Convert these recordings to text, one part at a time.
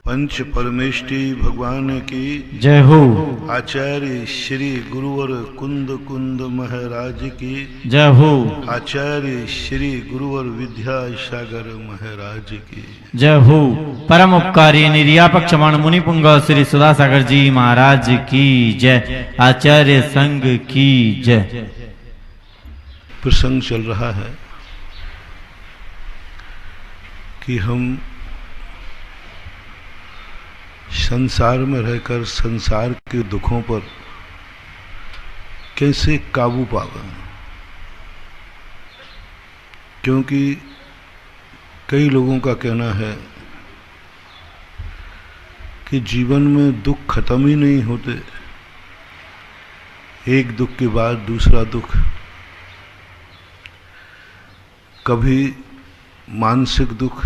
पंच परमेष्टि भगवान की जय हो। आचार्य श्री गुरुवर कुंद कुंद महाराज की जय हो। आचार्य श्री गुरुवर विद्यासागर महाराज की जय हो। परम उपकारी निर्यापक क्षमाण मुनि पुंग श्री सुधासागर जी महाराज की जय। आचार्य संघ की जय। प्रसंग चल रहा है कि हम संसार में रहकर संसार के दुखों पर कैसे काबू पावें, क्योंकि कई लोगों का कहना है कि जीवन में दुख खत्म ही नहीं होते, एक दुख के बाद दूसरा दुख। कभी मानसिक दुख,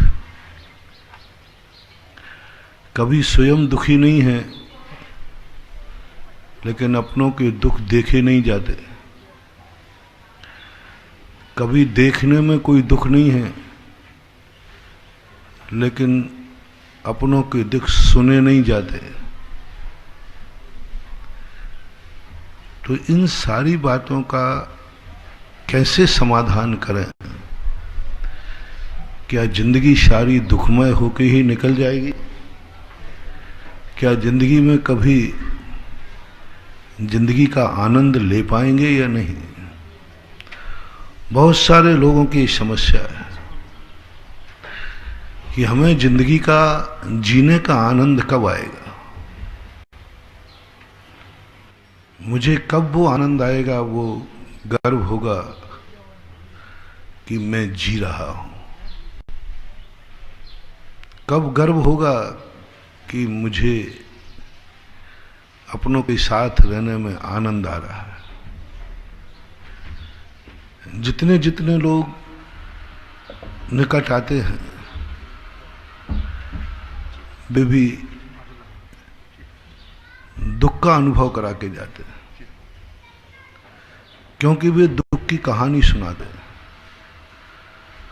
कभी स्वयं दुखी नहीं है लेकिन अपनों के दुख देखे नहीं जाते, कभी देखने में कोई दुख नहीं है लेकिन अपनों के दुख सुने नहीं जाते। तो इन सारी बातों का कैसे समाधान करें? क्या जिंदगी सारी दुखमय होकर ही निकल जाएगी? क्या जिंदगी में कभी जिंदगी का आनंद ले पाएंगे या नहीं? बहुत सारे लोगों की समस्या है कि हमें जिंदगी का जीने का आनंद कब आएगा, मुझे कब वो आनंद आएगा, वो गर्व होगा कि मैं जी रहा हूं, कब गर्व होगा कि मुझे अपनों के साथ रहने में आनंद आ रहा है। जितने जितने लोग निकट आते हैं वे भी दुख का अनुभव करा के जाते हैं, क्योंकि वे दुख की कहानी सुनाते हैं,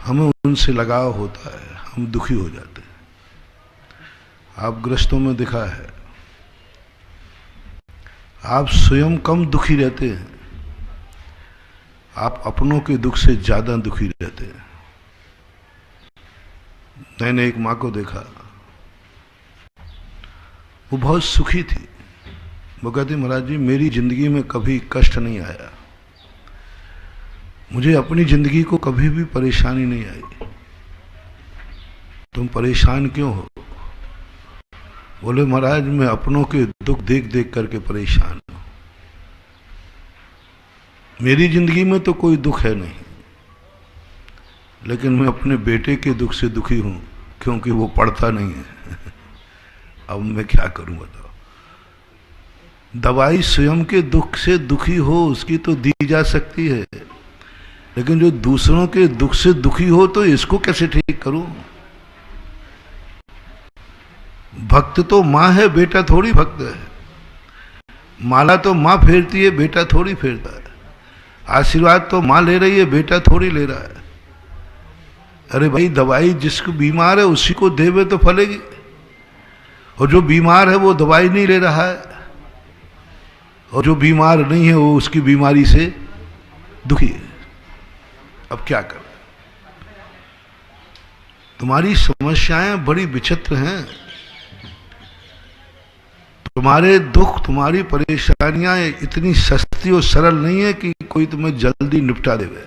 हमें उनसे लगाव होता है, हम दुखी हो जाते हैं। आप गृहस्थों में देखा है, आप स्वयं कम दुखी रहते हैं, आप अपनों के दुख से ज्यादा दुखी रहते हैं। मैंने एक माँ को देखा, वो बहुत सुखी थी। वो कहती, महाराज जी मेरी जिंदगी में कभी कष्ट नहीं आया, मुझे अपनी जिंदगी को कभी भी परेशानी नहीं आई। तुम परेशान क्यों हो? बोले, महाराज मैं अपनों के दुख देख देख करके परेशान हूं, मेरी जिंदगी में तो कोई दुख है नहीं, लेकिन मैं अपने बेटे के दुख से दुखी हूं क्योंकि वो पढ़ता नहीं है। अब मैं क्या करूं बताओ? दवाई स्वयं के दुख से दुखी हो उसकी तो दी जा सकती है, लेकिन जो दूसरों के दुख से दुखी हो तो इसको कैसे ठीक करूं? भक्त तो माँ है, बेटा थोड़ी भक्त है। माला तो माँ फेरती है, बेटा थोड़ी फेरता है। आशीर्वाद तो माँ ले रही है, बेटा थोड़ी ले रहा है। अरे भाई, दवाई जिसको बीमार है उसी को देवे तो फलेगी, और जो बीमार है वो दवाई नहीं ले रहा है, और जो बीमार नहीं है वो उसकी बीमारी से दुखी है। अब क्या करें? तुम्हारी समस्याएं बड़ी विचित्र हैं, तुम्हारे दुख, तुम्हारी परेशानियां इतनी सस्ती और सरल नहीं है कि कोई तुम्हें जल्दी निपटा देवे।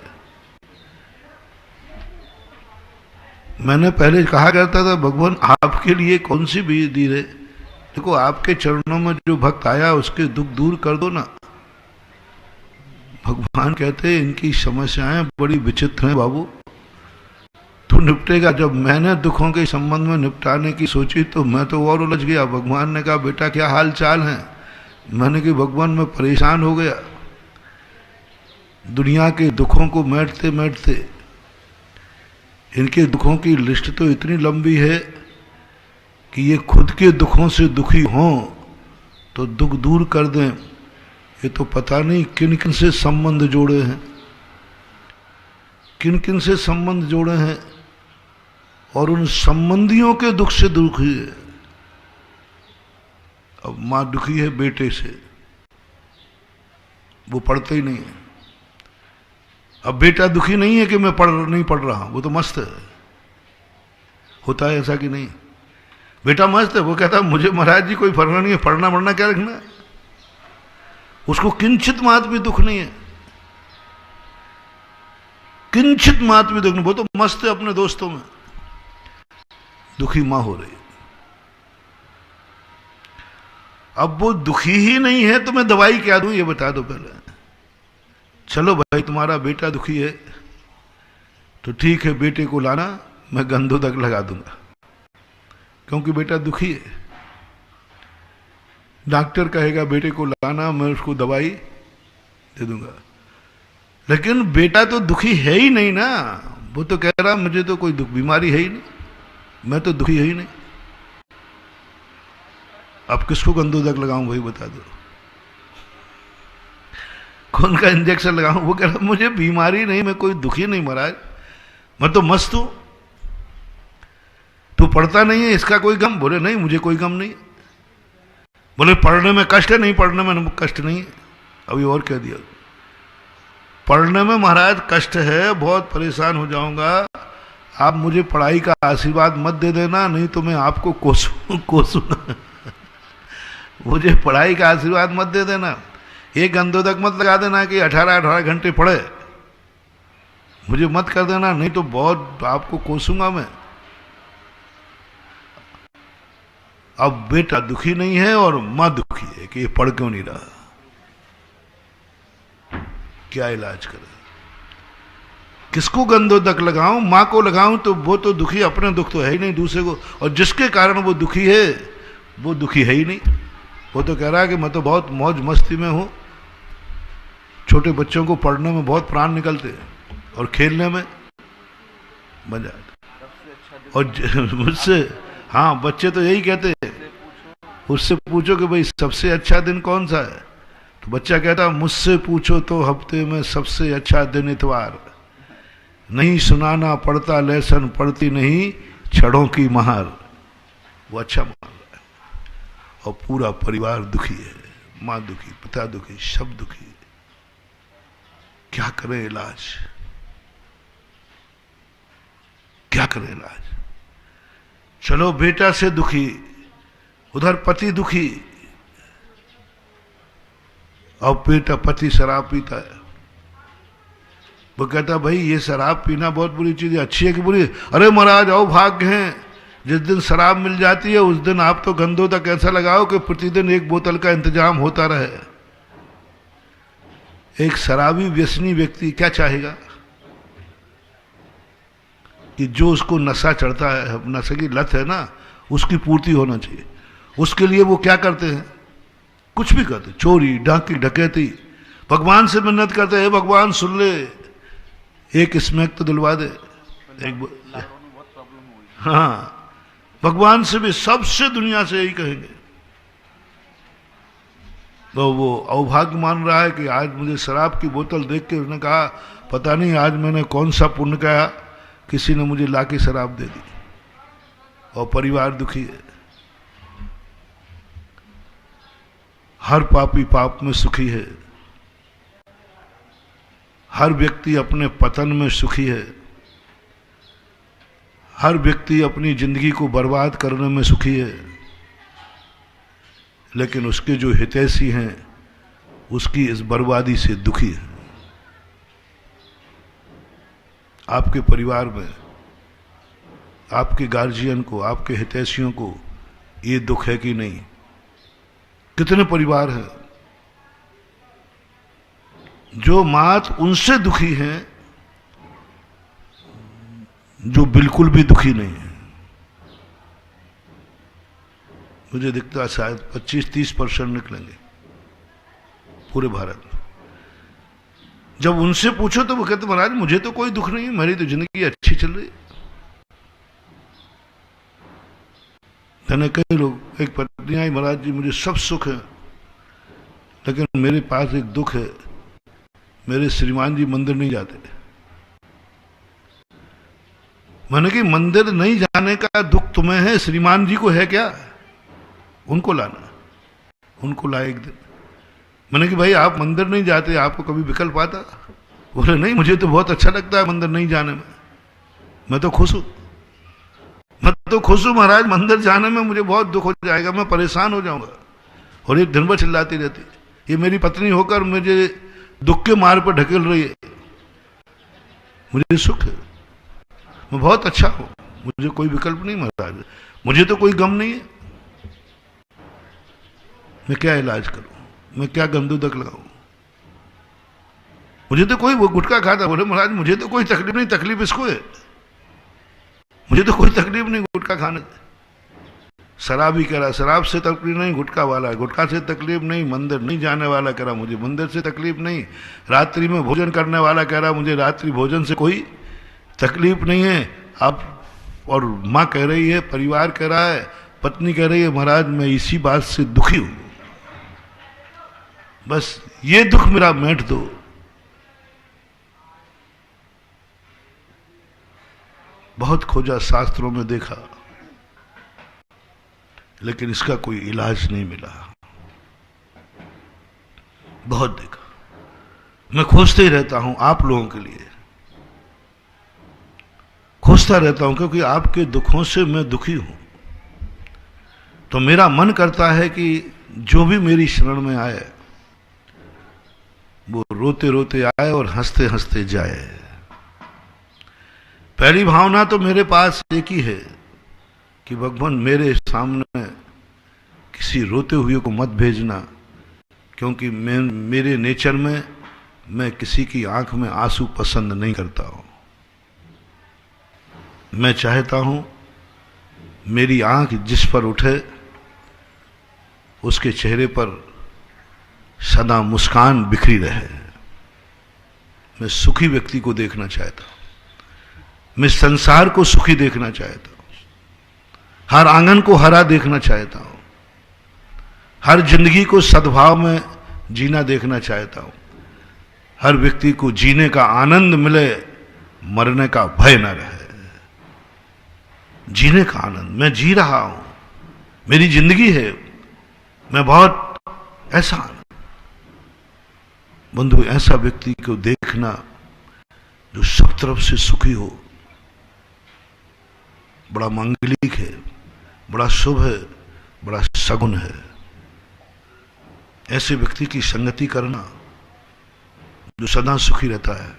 मैंने पहले कहा करता था, भगवान आपके लिए कौन सी विधि है? देखो, आपके चरणों में जो भक्त आया उसके दुख दूर कर दो ना। भगवान कहते हैं इनकी समस्याएं बड़ी विचित्र हैं बाबू, तू निपटेगा। जब मैंने दुखों के संबंध में निपटाने की सोची तो मैं तो और उलझ गया। भगवान ने कहा, बेटा क्या हाल चाल है? मैंने कहा, भगवान मैं परेशान हो गया, दुनिया के दुखों को मैटते मैटते। इनके दुखों की लिस्ट तो इतनी लंबी है कि ये खुद के दुखों से दुखी हों तो दुख दूर कर दें, ये तो पता नहीं किन किन से संबंध जोड़े हैं, किन किन से संबंध जोड़े हैं, और उन संबंधियों के दुख से दुखी है। अब माँ दुखी है बेटे से, वो पढ़ते ही नहीं है। अब बेटा दुखी नहीं है कि मैं नहीं पढ़ रहा हूं, वो तो मस्त है। होता है ऐसा कि नहीं? बेटा मस्त है, वो कहता है मुझे महाराज जी कोई फर्क नहीं है, पढ़ना पढ़ना क्या रखना है। उसको किंचित मात्र भी दुख नहीं है, किंचित मात्र भी दुख नहीं। वो तो मस्त है अपने दोस्तों में। दुखी मां हो रही है। अब वो दुखी ही नहीं है तो मैं दवाई क्या दूं, ये बता दो पहले। चलो भाई तुम्हारा बेटा दुखी है तो ठीक है, बेटे को लाना, मैं गंधोदक लगा दूंगा, क्योंकि बेटा दुखी है। डॉक्टर कहेगा बेटे को लाना, मैं उसको दवाई दे दूंगा। लेकिन बेटा तो दुखी है ही नहीं ना। वो तो कह रहा मुझे तो कोई बीमारी है ही नहीं, मैं तो दुखी है ही नहीं। अब किसको गंधोदक लगाऊं भाई बता दो, कौन का इंजेक्शन लगाऊं? वो कह रहा मुझे बीमारी नहीं, मैं कोई दुखी नहीं महाराज, मैं तो मस्त हूं। तू पढ़ता नहीं है इसका कोई गम? बोले नहीं मुझे कोई गम नहीं। बोले पढ़ने में कष्ट है? नहीं पढ़ने में कष्ट नहीं है। अभी और कह दिया, पढ़ने में महाराज कष्ट है, बहुत परेशान हो जाऊंगा, आप मुझे पढ़ाई का आशीर्वाद मत दे देना, नहीं तो मैं आपको कोसूंगा। मुझे पढ़ाई का आशीर्वाद मत दे देना, एक गंधोदक मत लगा देना कि 18-18 घंटे पढ़े, मुझे मत कर देना, नहीं तो बहुत आपको कोसूंगा मैं। अब बेटा दुखी नहीं है और मां दुखी है कि ये पढ़ क्यों नहीं रहा। क्या इलाज करे? किसको गंधोदक लगाऊं? मां को लगाऊं तो वो तो दुखी, अपने दुख तो है ही नहीं दूसरे को, और जिसके कारण वो दुखी है वो दुखी है ही नहीं। वो तो कह रहा है कि मैं तो बहुत मौज मस्ती में हूं। छोटे बच्चों को पढ़ने में बहुत प्राण निकलते हैं और खेलने में मजा आता। और मुझसे, हाँ बच्चे तो यही कहते हैं, उससे पूछो कि भाई सबसे अच्छा दिन कौन सा है, तो बच्चा कहता मुझसे पूछो तो हफ्ते में सबसे अच्छा दिन इतवार, नहीं सुनाना पड़ता लेसन पड़ती नहीं छड़ों की महार। वो अच्छा मान रहा है। और पूरा परिवार दुखी है, मां दुखी, पिता दुखी, सब दुखी। क्या करें इलाज, क्या करें इलाज? चलो बेटा से दुखी, उधर पति दुखी, और बेटा पति शराब पीता है। वो कहता भाई ये शराब पीना बहुत बुरी चीज है, अच्छी है कि बुरी? अरे महाराज अभाग्य हैं, जिस दिन शराब मिल जाती है उस दिन आप तो गंधोदक ऐसा लगाओ कि प्रतिदिन एक बोतल का इंतजाम होता रहे। एक शराबी व्यसनी व्यक्ति क्या चाहेगा कि जो उसको नशा चढ़ता है, नशे की लत है ना, उसकी पूर्ति होना चाहिए। उसके लिए वो क्या करते हैं? कुछ भी करते, चोरी डाकी डकैती, भगवान से मिन्नत करते हैं, भगवान सुन ले, एक स्मैक तो दिलवा दे। एक हाँ, भगवान से भी, सबसे दुनिया से यही कहेंगे। तो वो अभाग्य मान रहा है कि आज मुझे शराब की बोतल देख के उसने कहा पता नहीं आज मैंने कौन सा पुण्य किया, किसी ने मुझे लाके शराब दे दी, और परिवार दुखी है। हर पापी पाप में सुखी है, हर व्यक्ति अपने पतन में सुखी है, हर व्यक्ति अपनी जिंदगी को बर्बाद करने में सुखी है, लेकिन उसके जो हितैषी हैं उसकी इस बर्बादी से दुखी है। आपके परिवार में आपके गार्जियन को, आपके हितैषियों को ये दुख है कि नहीं? कितने परिवार हैं जो मात उनसे दुखी हैं जो बिल्कुल भी दुखी नहीं है। मुझे दिखता है शायद 25-30% निकलेंगे पूरे भारत में। जब उनसे पूछो तो वो कहते महाराज मुझे तो कोई दुख नहीं है, मेरी तो जिंदगी अच्छी चल रही है। मैंने कई लोग, एक पत्नी आई, महाराज जी मुझे सब सुख है लेकिन मेरे पास एक दुख है, मेरे श्रीमान जी मंदिर नहीं जाते। मैंने कि मंदिर नहीं जाने का दुख तुम्हें है, श्रीमान जी को है क्या? उनको लाना। उनको लाए एक दिन। मैंने कि भाई आप मंदिर नहीं जाते, आपको कभी विकल्प आता? बोले नहीं, मुझे तो बहुत अच्छा लगता है मंदिर नहीं जाने में, मैं तो खुश हूं, मैं तो खुश हूं महाराज, मंदिर जाने में मुझे बहुत दुख हो जाएगा, मैं परेशान हो जाऊंगा। और ये दिन भर चिल्लाती रहती, ये मेरी पत्नी होकर मुझे दुख के मार्ग पर ढकेल रही है, मुझे सुख है, मैं बहुत अच्छा हूं, मुझे कोई विकल्प नहीं महाराज, मुझे तो कोई गम नहीं है, मैं क्या इलाज करूं, मैं क्या गंदूदक लगाऊं, मुझे तो कोई, वो गुटखा खाता, बोले महाराज मुझे तो कोई तकलीफ नहीं, तकलीफ इसको है, मुझे तो कोई तकलीफ नहीं गुटखा खाने से। शराबी कह रहा शराब से तकलीफ नहीं, गुटखा वाला, गुटखा से तकलीफ नहीं, मंदिर नहीं जाने वाला कह रहा मुझे मंदिर से तकलीफ नहीं, रात्रि में भोजन करने वाला कह रहा मुझे रात्रि भोजन से कोई तकलीफ नहीं है। आप और माँ कह रही है, परिवार कह रहा है, पत्नी कह रही है महाराज मैं इसी बात से दुखी हूं, बस ये दुख मेरा मेट दो। बहुत खोजा, शास्त्रों में देखा, लेकिन इसका कोई इलाज नहीं मिला, बहुत देखा, मैं खोजते ही रहता हूं आप लोगों के लिए, खोजता रहता हूं, क्योंकि आपके दुखों से मैं दुखी हूं। तो मेरा मन करता है कि जो भी मेरी शरण में आए वो रोते रोते आए और हंसते हंसते जाए। पहली भावना तो मेरे पास एक ही है कि भगवान मेरे सामने किसी रोते हुए को मत भेजना, क्योंकि मेरे नेचर में मैं किसी की आंख में आंसू पसंद नहीं करता हूं। मैं चाहता हूं मेरी आंख जिस पर उठे उसके चेहरे पर सदा मुस्कान बिखरी रहे। मैं सुखी व्यक्ति को देखना चाहता हूं, मैं संसार को सुखी देखना चाहता हूं, हर आंगन को हरा देखना चाहता हूं, हर जिंदगी को सद्भाव में जीना देखना चाहता हूं, हर व्यक्ति को जीने का आनंद मिले, मरने का भय न रहे। जीने का आनंद, मैं जी रहा हूं, मेरी जिंदगी है, मैं बहुत ऐसा बंधु, ऐसा व्यक्ति को देखना जो सब तरफ से सुखी हो, बड़ा मांगलिक है, बड़ा शुभ है, बड़ा सगुन है। ऐसे व्यक्ति की संगति करना जो सदा सुखी रहता है,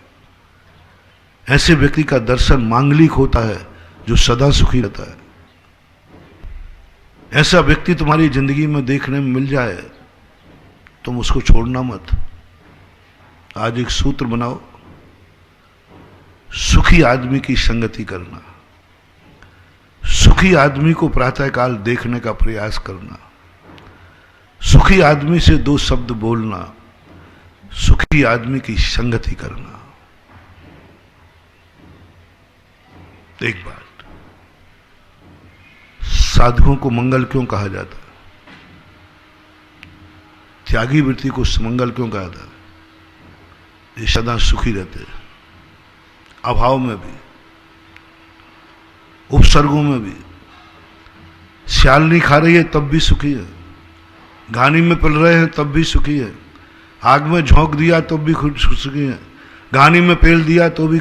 ऐसे व्यक्ति का दर्शन मांगलिक होता है जो सदा सुखी रहता है। ऐसा व्यक्ति तुम्हारी जिंदगी में देखने में मिल जाए, तुम उसको छोड़ना मत। आज एक सूत्र बनाओ, सुखी आदमी की संगति करना, सुखी आदमी को प्रातःकाल देखने का प्रयास करना, सुखी आदमी से दो शब्द बोलना, सुखी आदमी की संगति करना। एक बात, साधुओं को मंगल क्यों कहा जाता है? त्यागी वृत्ति को मंगल क्यों कहा जाता है? ये सदा सुखी रहते हैं, अभाव में भी, उपसर्गों में भी। श्यालनी खा रही है तब भी सुखी है, घानी में पल रहे हैं तब भी सुखी है, आग में झोंक दिया तब भी खुद सुखी है, घानी में पेल दिया तो भी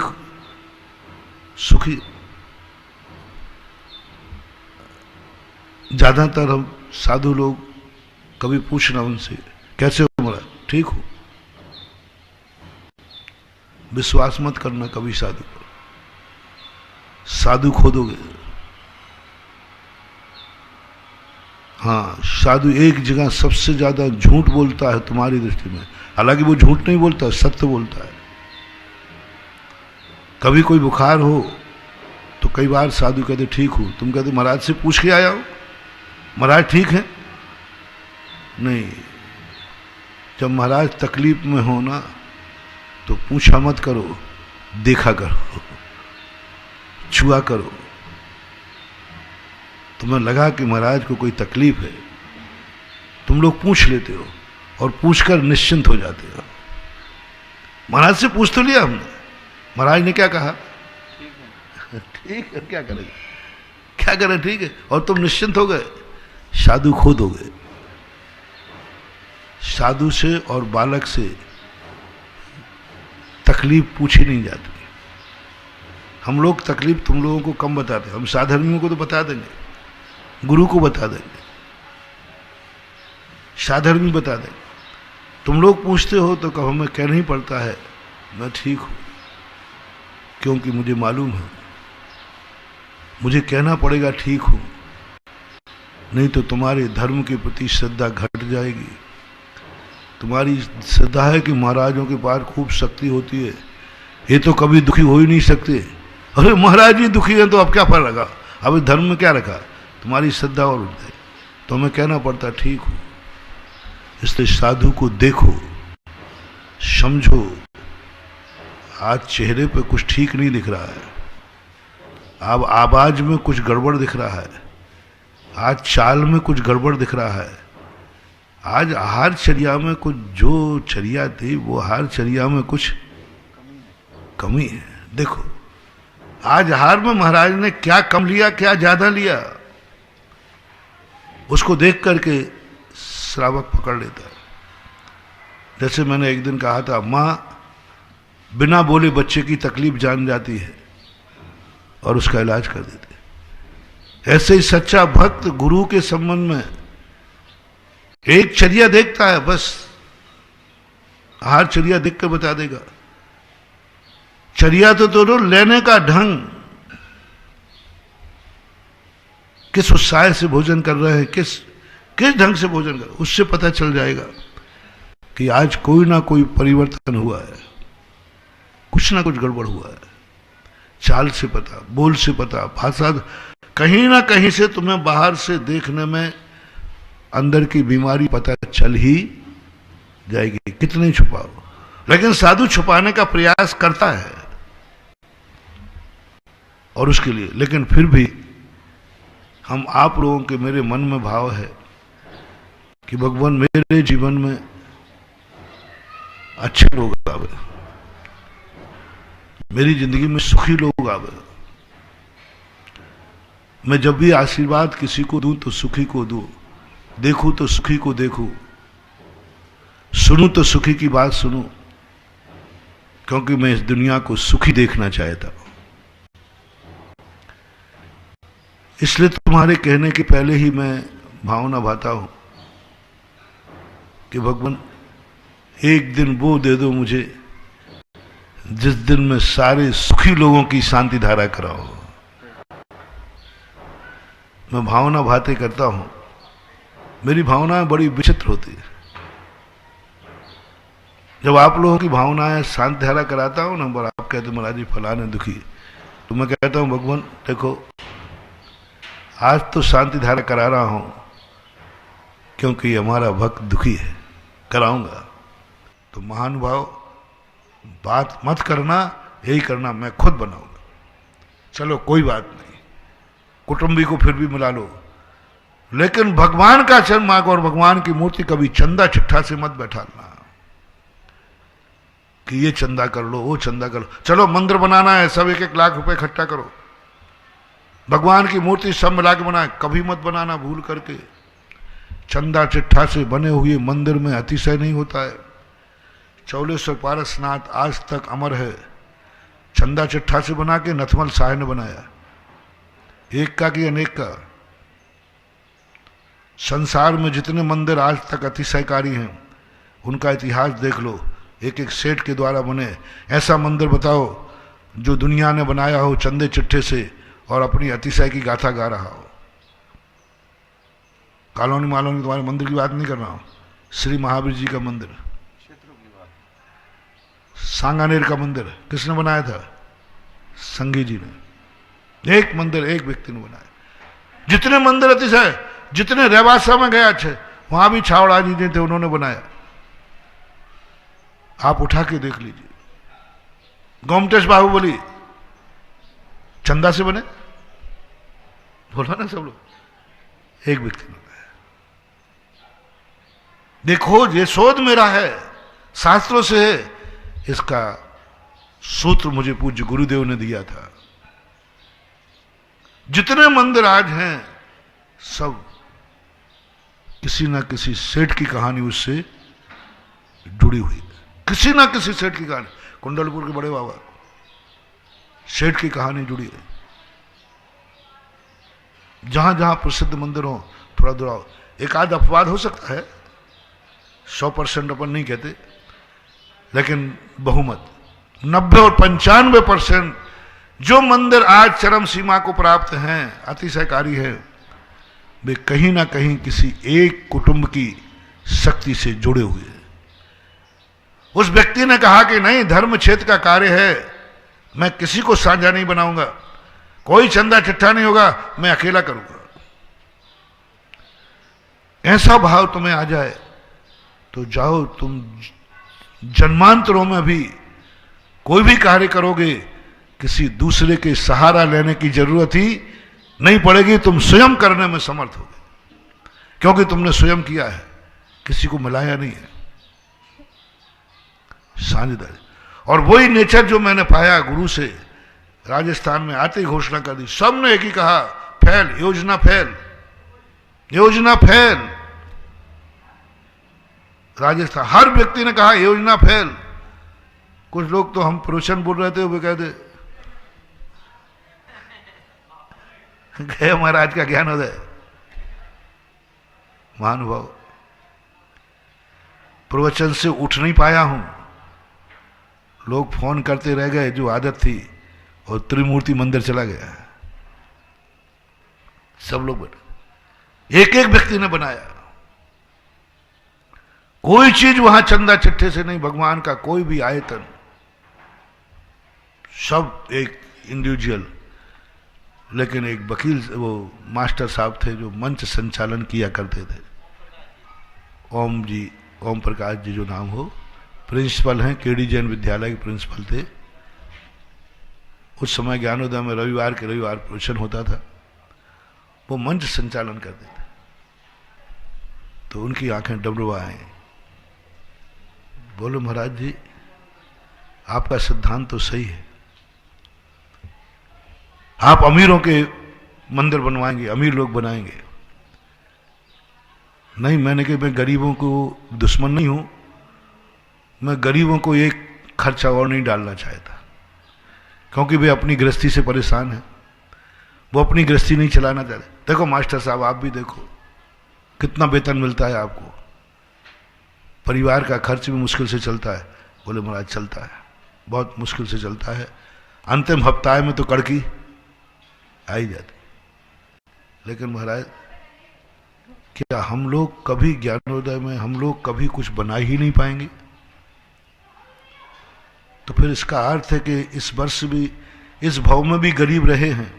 सुखी। ज्यादातर हम साधु लोग, कभी पूछना उनसे कैसे हो महाराज, ठीक हो? विश्वास मत करना कभी साधु पर, साधु खोदोगे। हाँ, साधु एक जगह सबसे ज्यादा झूठ बोलता है तुम्हारी दृष्टि में, हालांकि वो झूठ नहीं बोलता, सत्य बोलता है। कभी कोई बुखार हो तो कई बार साधु कहते ठीक हो, तुम कहते महाराज से पूछ के आया हो, महाराज ठीक है? नहीं, जब महाराज तकलीफ में हो ना तो पूछा मत करो, देखा करो, छुआ करो। तुम्हें लगा कि महाराज को कोई तकलीफ है, तुम लोग पूछ लेते हो और पूछकर निश्चिंत हो जाते हो। महाराज से पूछ तो लिया हमने, महाराज ने क्या कहा? ठीक है, क्या करें, क्या करें, ठीक है, और तुम निश्चिंत हो गए। साधु खोद हो गए, साधु से और बालक से तकलीफ पूछी नहीं जाती। हम लोग तकलीफ तुम लोगों को कम बताते, हम साधर्मियों को तो बता देंगे, गुरु को बता देंगे, साधर्मी बता देंगे। तुम लोग पूछते हो तो कहो हमें कहना ही पड़ता है मैं ठीक हूं, क्योंकि मुझे मालूम है, मुझे कहना पड़ेगा ठीक हूं, नहीं तो तुम्हारे धर्म के प्रति श्रद्धा घट जाएगी। तुम्हारी श्रद्धा है कि महाराजों के पास खूब शक्ति होती है, ये तो कभी दुखी हो ही नहीं सकते। अरे महाराज जी दुखी हैं तो अब क्या फर्क लगा, अब धर्म में क्या रखा, तुम्हारी श्रद्धा और उठ गई। तो हमें कहना पड़ता ठीक हूं। इसलिए साधु को देखो, समझो, आज चेहरे पे कुछ ठीक नहीं दिख रहा है, अब आवाज में कुछ गड़बड़ दिख रहा है, आज चाल में कुछ गड़बड़ दिख रहा है, आज आहारचर्या में कुछ जो चर्या थी वो आहारचर्या में कुछ कमी है। देखो आज आहार में महाराज ने क्या कम लिया क्या ज्यादा लिया, उसको देख करके श्रावक पकड़ लेता है। जैसे मैंने एक दिन कहा था, माँ बिना बोले बच्चे की तकलीफ जान जाती है और उसका इलाज कर देती है। ऐसे ही सच्चा भक्त गुरु के संबंध में एक चर्या देखता है, बस आहार चर्या देख कर बता देगा। चर्या तो लेने का ढंग, किस उत्साह से भोजन कर रहे हैं, किस ढंग से भोजन कर, उससे पता चल जाएगा कि आज कोई ना कोई परिवर्तन हुआ है, कुछ ना कुछ गड़बड़ हुआ है। चाल से पता, बोल से पता, भाषा, कहीं ना कहीं से तुम्हें बाहर से देखने में अंदर की बीमारी पता चल ही जाएगी, कितने छुपाओ। लेकिन साधु छुपाने का प्रयास करता है और उसके लिए, लेकिन फिर भी हम आप लोगों के, मेरे मन में भाव है कि भगवान मेरे जीवन में अच्छे लोग आवे, मेरी जिंदगी में सुखी लोग आवे। मैं जब भी आशीर्वाद किसी को दूं तो सुखी को दूं, देखूं तो सुखी को देखूं, सुनूं तो सुखी की बात सुनूं, क्योंकि मैं इस दुनिया को सुखी देखना चाहता हूं। इसलिए तुम्हारे कहने के पहले ही मैं भावना भाता हूं कि भगवान एक दिन वो दे दो मुझे जिस दिन में सारे सुखी लोगों की शांति धारा कराओ। मैं भावना भाते करता हूं, मेरी भावनाएं बड़ी विचित्र होती है। जब आप लोगों की भावनाएं शांति धारा कराता हूं ना, पर आप कहते महाराज जी फलाने दुखी, तो मैं कहता हूं भगवान देखो आज तो शांति धारा करा रहा हूं क्योंकि हमारा भक्त दुखी है, कराऊंगा। तो महानुभाव बात मत करना, यही करना मैं खुद बनाऊंगा। चलो कोई बात नहीं, कुटुंबी को फिर भी मिला लो, लेकिन भगवान का चरण मांगो और भगवान की मूर्ति कभी चंदा चिट्ठा से मत बैठाना कि ये चंदा कर लो वो चंदा कर लो। चलो मंदिर बनाना है, सब 1-1 लाख रुपए इकट्ठा करो, भगवान की मूर्ति सब मिला के बनाए, कभी मत बनाना भूल करके। चंदा चिट्ठा से बने हुए मंदिर में अतिशय नहीं होता है। चौलेश्वर पारसनाथ आज तक अमर है, चंदा चिट्ठा से बना के नथमल शाह ने बनाया, एक का कि अनेक का। संसार में जितने मंदिर आज तक अतिशयकारी हैं उनका इतिहास देख लो, एक एक सेठ के द्वारा बने। ऐसा मंदिर बताओ जो दुनिया ने बनाया हो चंदे चिट्ठे से और अपनी अतिशय की गाथा गा रहा हो। कॉलोनी मालोनी तुम्हारे मंदिर की बात नहीं कर रहा हूं, श्री महावीर जी का मंदिर, सांगानेर का मंदिर किसने बनाया था? संगी जी ने। एक मंदिर एक व्यक्ति ने बनाया। जितने मंदिर अतिशय, जितने रेवासा में गया अच्छे, वहां भी छावड़ा जी ने थे, उन्होंने बनाया। आप उठा के देख लीजिए। गोमटेश बाहुबली चंदा से बने, बोला ना सब लोग, एक व्यक्ति ने बनाया। देखो ये शोध मेरा है, शास्त्रों से है, इसका सूत्र मुझे पूज्य गुरुदेव ने दिया था। जितने मंदिर आज हैं सब किसी ना किसी सेठ की कहानी उससे जुड़ी हुई है। किसी ना किसी सेठ की कहानी, कुंडलपुर के बड़े बाबा सेठ की कहानी जुड़ी है। जहां जहां प्रसिद्ध मंदिर हो थोड़ा थोड़ा एक आध अपवाद हो सकता है, 100% अपन नहीं कहते, लेकिन बहुमत 90 और 95% जो मंदिर आज चरम सीमा को प्राप्त हैं, अतिशयकारी है, वे कहीं ना कहीं किसी एक कुटुंब की शक्ति से जुड़े हुए हैं। उस व्यक्ति ने कहा कि नहीं, धर्म क्षेत्र का कार्य है, मैं किसी को साझा नहीं बनाऊंगा, कोई चंदा चिट्ठा नहीं होगा, मैं अकेला करूंगा। ऐसा भाव तुम्हें आ जाए तो जाओ, तुम जन्मांतरों में भी कोई भी कार्य करोगे, किसी दूसरे के सहारा लेने की जरूरत ही नहीं पड़ेगी, तुम स्वयं करने में समर्थ होगे, क्योंकि तुमने स्वयं किया है, किसी को मिलाया नहीं है। साझेदारी, और वही नेचर जो मैंने पाया गुरु से, राजस्थान में आते ही घोषणा कर दी, सबने एक ही कहा, फैल, योजना फैल, योजना फैल। राजस्थान हर व्यक्ति ने कहा योजना फैल। कुछ लोग तो हम प्रवचन बोल रहे थे, वो कहते गए महाराज का ज्ञान हो जाए। महानुभाव, प्रवचन से उठ नहीं पाया हूं, लोग फोन करते रह गए, जो आदत थी, और त्रिमूर्ति मंदिर चला गया। सब लोग बैठे, एक एक व्यक्ति ने बनाया, कोई चीज वहां चंदा चिट्ठे से नहीं, भगवान का कोई भी आयतन, सब एक इंडिविजुअल। लेकिन एक वकील, वो मास्टर साहब थे जो मंच संचालन किया करते थे, ओम जी, ओम प्रकाश जी जो नाम हो, प्रिंसिपल हैं, केडी जैन विद्यालय के प्रिंसिपल थे। उस समय ज्ञानोदय में रविवार के रविवार प्रवचन होता था, वो मंच संचालन करते थे। तो उनकी आंखें डबडबा आई, बोलो महाराज जी, आपका सिद्धांत तो सही है, आप अमीरों के मंदिर बनवाएंगे, अमीर लोग बनाएंगे। नहीं, मैंने कहा मैं गरीबों को दुश्मन नहीं हूं, मैं गरीबों को एक खर्चा और नहीं डालना चाहता, क्योंकि वे अपनी गृहस्थी से परेशान हैं, वो अपनी गृहस्थी नहीं चलाना चाहते। देखो मास्टर साहब, आप भी देखो कितना वेतन मिलता है आपको, परिवार का खर्च भी मुश्किल से चलता है। बोले महाराज चलता है, बहुत मुश्किल से चलता है, अंतिम हफ्ताह में तो कड़की आ ही जाती। लेकिन महाराज, क्या हम लोग कभी ज्ञानोदय में, हम लोग कभी कुछ बना ही नहीं पाएंगे? तो फिर इसका अर्थ है कि इस वर्ष भी, इस भाव में भी गरीब रहे हैं,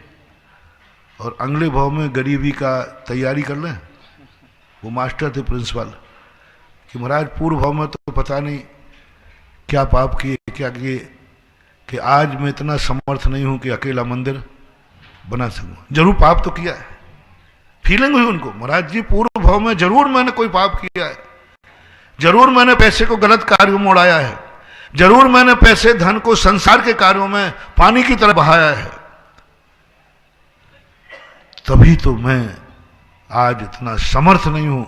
और अगले भाव में गरीबी का तैयारी कर लें। वो मास्टर थे प्रिंसिपल, कि महाराज पूर्व भाव में तो पता नहीं क्या पाप किए, क्या किए, कि आज मैं इतना समर्थ नहीं हूं कि अकेला मंदिर बना सकूं। जरूर पाप तो किया है, फीलिंग हुई उनको, महाराज जी पूर्व भाव में जरूर मैंने कोई पाप किया है, जरूर मैंने पैसे को गलत कार्यों में उड़ाया है, जरूर मैंने पैसे धन को संसार के कार्यों में पानी की तरह बहाया है, तभी तो मैं आज इतना समर्थ नहीं हूं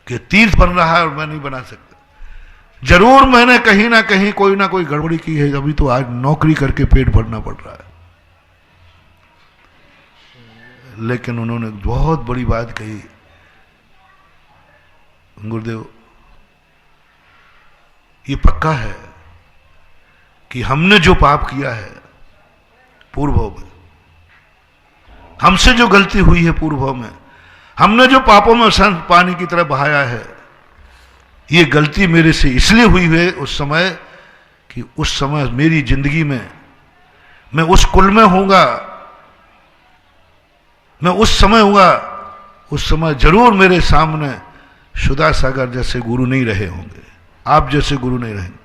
कि तीर्थ बन रहा है और मैं नहीं बना सकता। जरूर मैंने कहीं ना कहीं कोई ना कोई गड़बड़ी की है, अभी तो आज नौकरी करके पेट भरना पड़ रहा है। लेकिन उन्होंने बहुत बड़ी बात कही, गुरुदेव ये पक्का है कि हमने जो पाप किया है पूर्व में, हमसे जो गलती हुई है पूर्व में, हमने जो पापों में संत पानी की तरह बहाया है, ये गलती मेरे से इसलिए हुई है उस समय, कि उस समय मेरी जिंदगी में मैं उस कुल में होऊंगा, मैं उस समय हुआ, उस समय जरूर मेरे सामने सुधा सागर जैसे गुरु नहीं रहे होंगे, आप जैसे गुरु नहीं रहेंगे,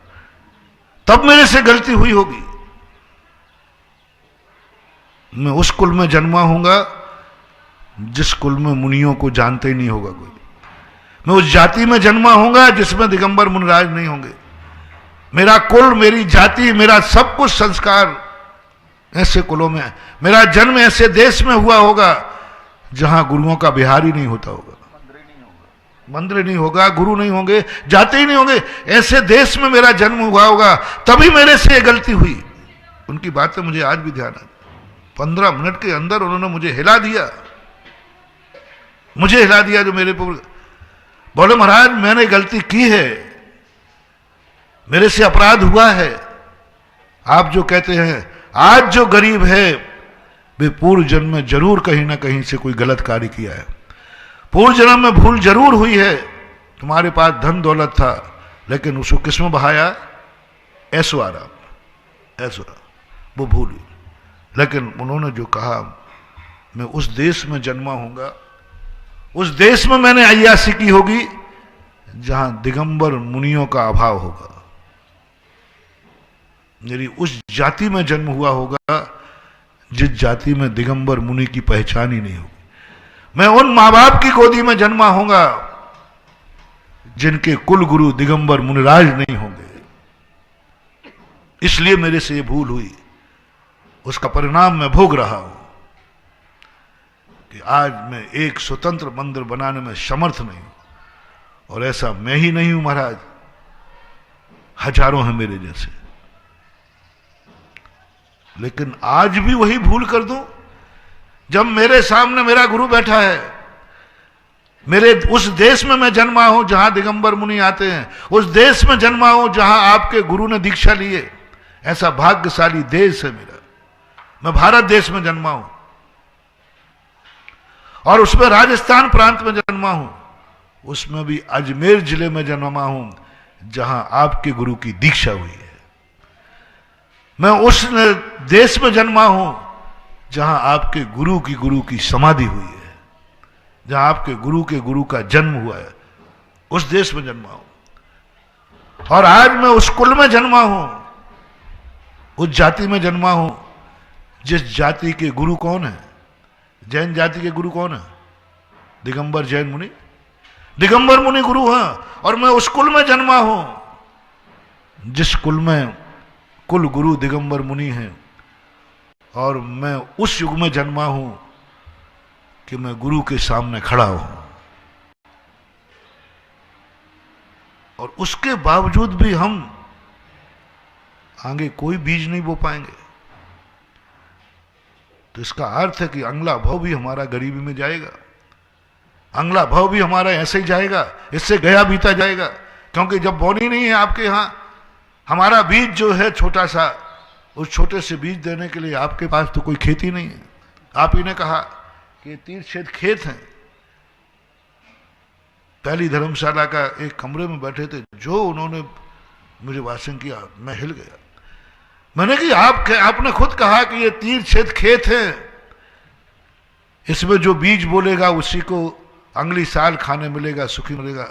तब मेरे से गलती हुई होगी। मैं उस कुल में जन्मा होऊंगा जिस कुल में मुनियों को जानते ही नहीं होगा कोई, मैं उस जाति में जन्मा होऊंगा जिसमें दिगंबर मुनिराज नहीं होंगे। मेरा कुल, मेरी जाति, मेरा सब कुछ संस्कार ऐसे कुलों में, मेरा जन्म ऐसे देश में हुआ होगा जहां गुरुओं का विहार ही नहीं होता होगा, मंदिर नहीं होगा, गुरु नहीं होंगे, जाते ही नहीं होंगे, ऐसे देश में मेरा जन्म हुआ होगा, तभी मेरे से ये गलती हुई। उनकी बातें मुझे आज भी ध्यान है। 15 मिनट के अंदर उन्होंने मुझे हिला दिया, मुझे हिला दिया। जो मेरे पर बोले महाराज मैंने गलती की है, मेरे से अपराध हुआ है। आप जो कहते हैं आज जो गरीब है वे पूर्व जन्म में जरूर कहीं ना कहीं से कोई गलत कार्य किया है, पूर्व जन्म में भूल जरूर हुई है। तुम्हारे पास धन दौलत था लेकिन उसको किस में बहाया? ऐसो आराम, ऐसो वो भूल हुई। लेकिन उन्होंने जो कहा मैं उस देश में जन्मा हूंगा, उस देश में मैंने अय्यासी की होगी जहां दिगंबर मुनियों का अभाव होगा, मेरी उस जाति में जन्म हुआ होगा जिस जाति में दिगंबर मुनि की पहचान ही नहीं होगी। मैं उन मां बाप की गोदी में जन्मा होगा जिनके कुल गुरु दिगंबर मुनिराज नहीं होंगे। इसलिए मेरे से ये भूल हुई, उसका परिणाम मैं भोग रहा हूं कि आज मैं एक स्वतंत्र मंदिर बनाने में समर्थ नहीं हूं। और ऐसा मैं ही नहीं हूं महाराज, हजारों हैं मेरे जैसे। लेकिन आज भी वही भूल कर दूं जब मेरे सामने मेरा गुरु बैठा है, मेरे उस देश में मैं जन्मा हूं जहां दिगंबर मुनि आते हैं, उस देश में जन्मा हूं जहां आपके गुरु ने दीक्षा ली है। ऐसा भाग्यशाली देश है मेरा, मैं भारत देश में जन्मा हूं और उसमें राजस्थान प्रांत में जन्मा हूं, उसमें भी अजमेर जिले में जन्मा हूं जहां आपके गुरु की दीक्षा हुई है। मैं उस देश में जन्मा हूं जहां आपके गुरु की समाधि हुई है, जहां आपके गुरु का जन्म हुआ है, उस देश में जन्मा हूं। और आज मैं उस कुल में जन्मा हूं, उस जाति में जन्मा हूं जिस जाति के गुरु कौन है? जैन जाति के गुरु कौन है? दिगंबर जैन मुनि, दिगंबर मुनि गुरु हैं। और मैं उस कुल में जन्मा हूं जिस कुल में कुल गुरु दिगंबर मुनि हैं। और मैं उस युग में जन्मा हूं कि मैं गुरु के सामने खड़ा हूं, और उसके बावजूद भी हम आगे कोई बीज नहीं बो पाएंगे। तो इसका अर्थ है कि अगला भाव भी हमारा गरीबी में जाएगा, अगला भाव भी हमारा ऐसे ही जाएगा, इससे गया बीता जाएगा। क्योंकि जब बोनी नहीं है आपके यहां, हमारा बीज जो है छोटा सा, उस छोटे से बीज देने के लिए आपके पास तो कोई खेती नहीं है। आप ही ने कहा कि 3 छेद खेत हैं। पहली धर्मशाला का एक कमरे में बैठे थे, जो उन्होंने मुझे भाषण किया मैं हिल गया। मैंने कहा आपने खुद कहा कि ये 3 छेद खेत हैं, इसमें जो बीज बोलेगा उसी को अगली साल खाने मिलेगा, सुखी मिलेगा।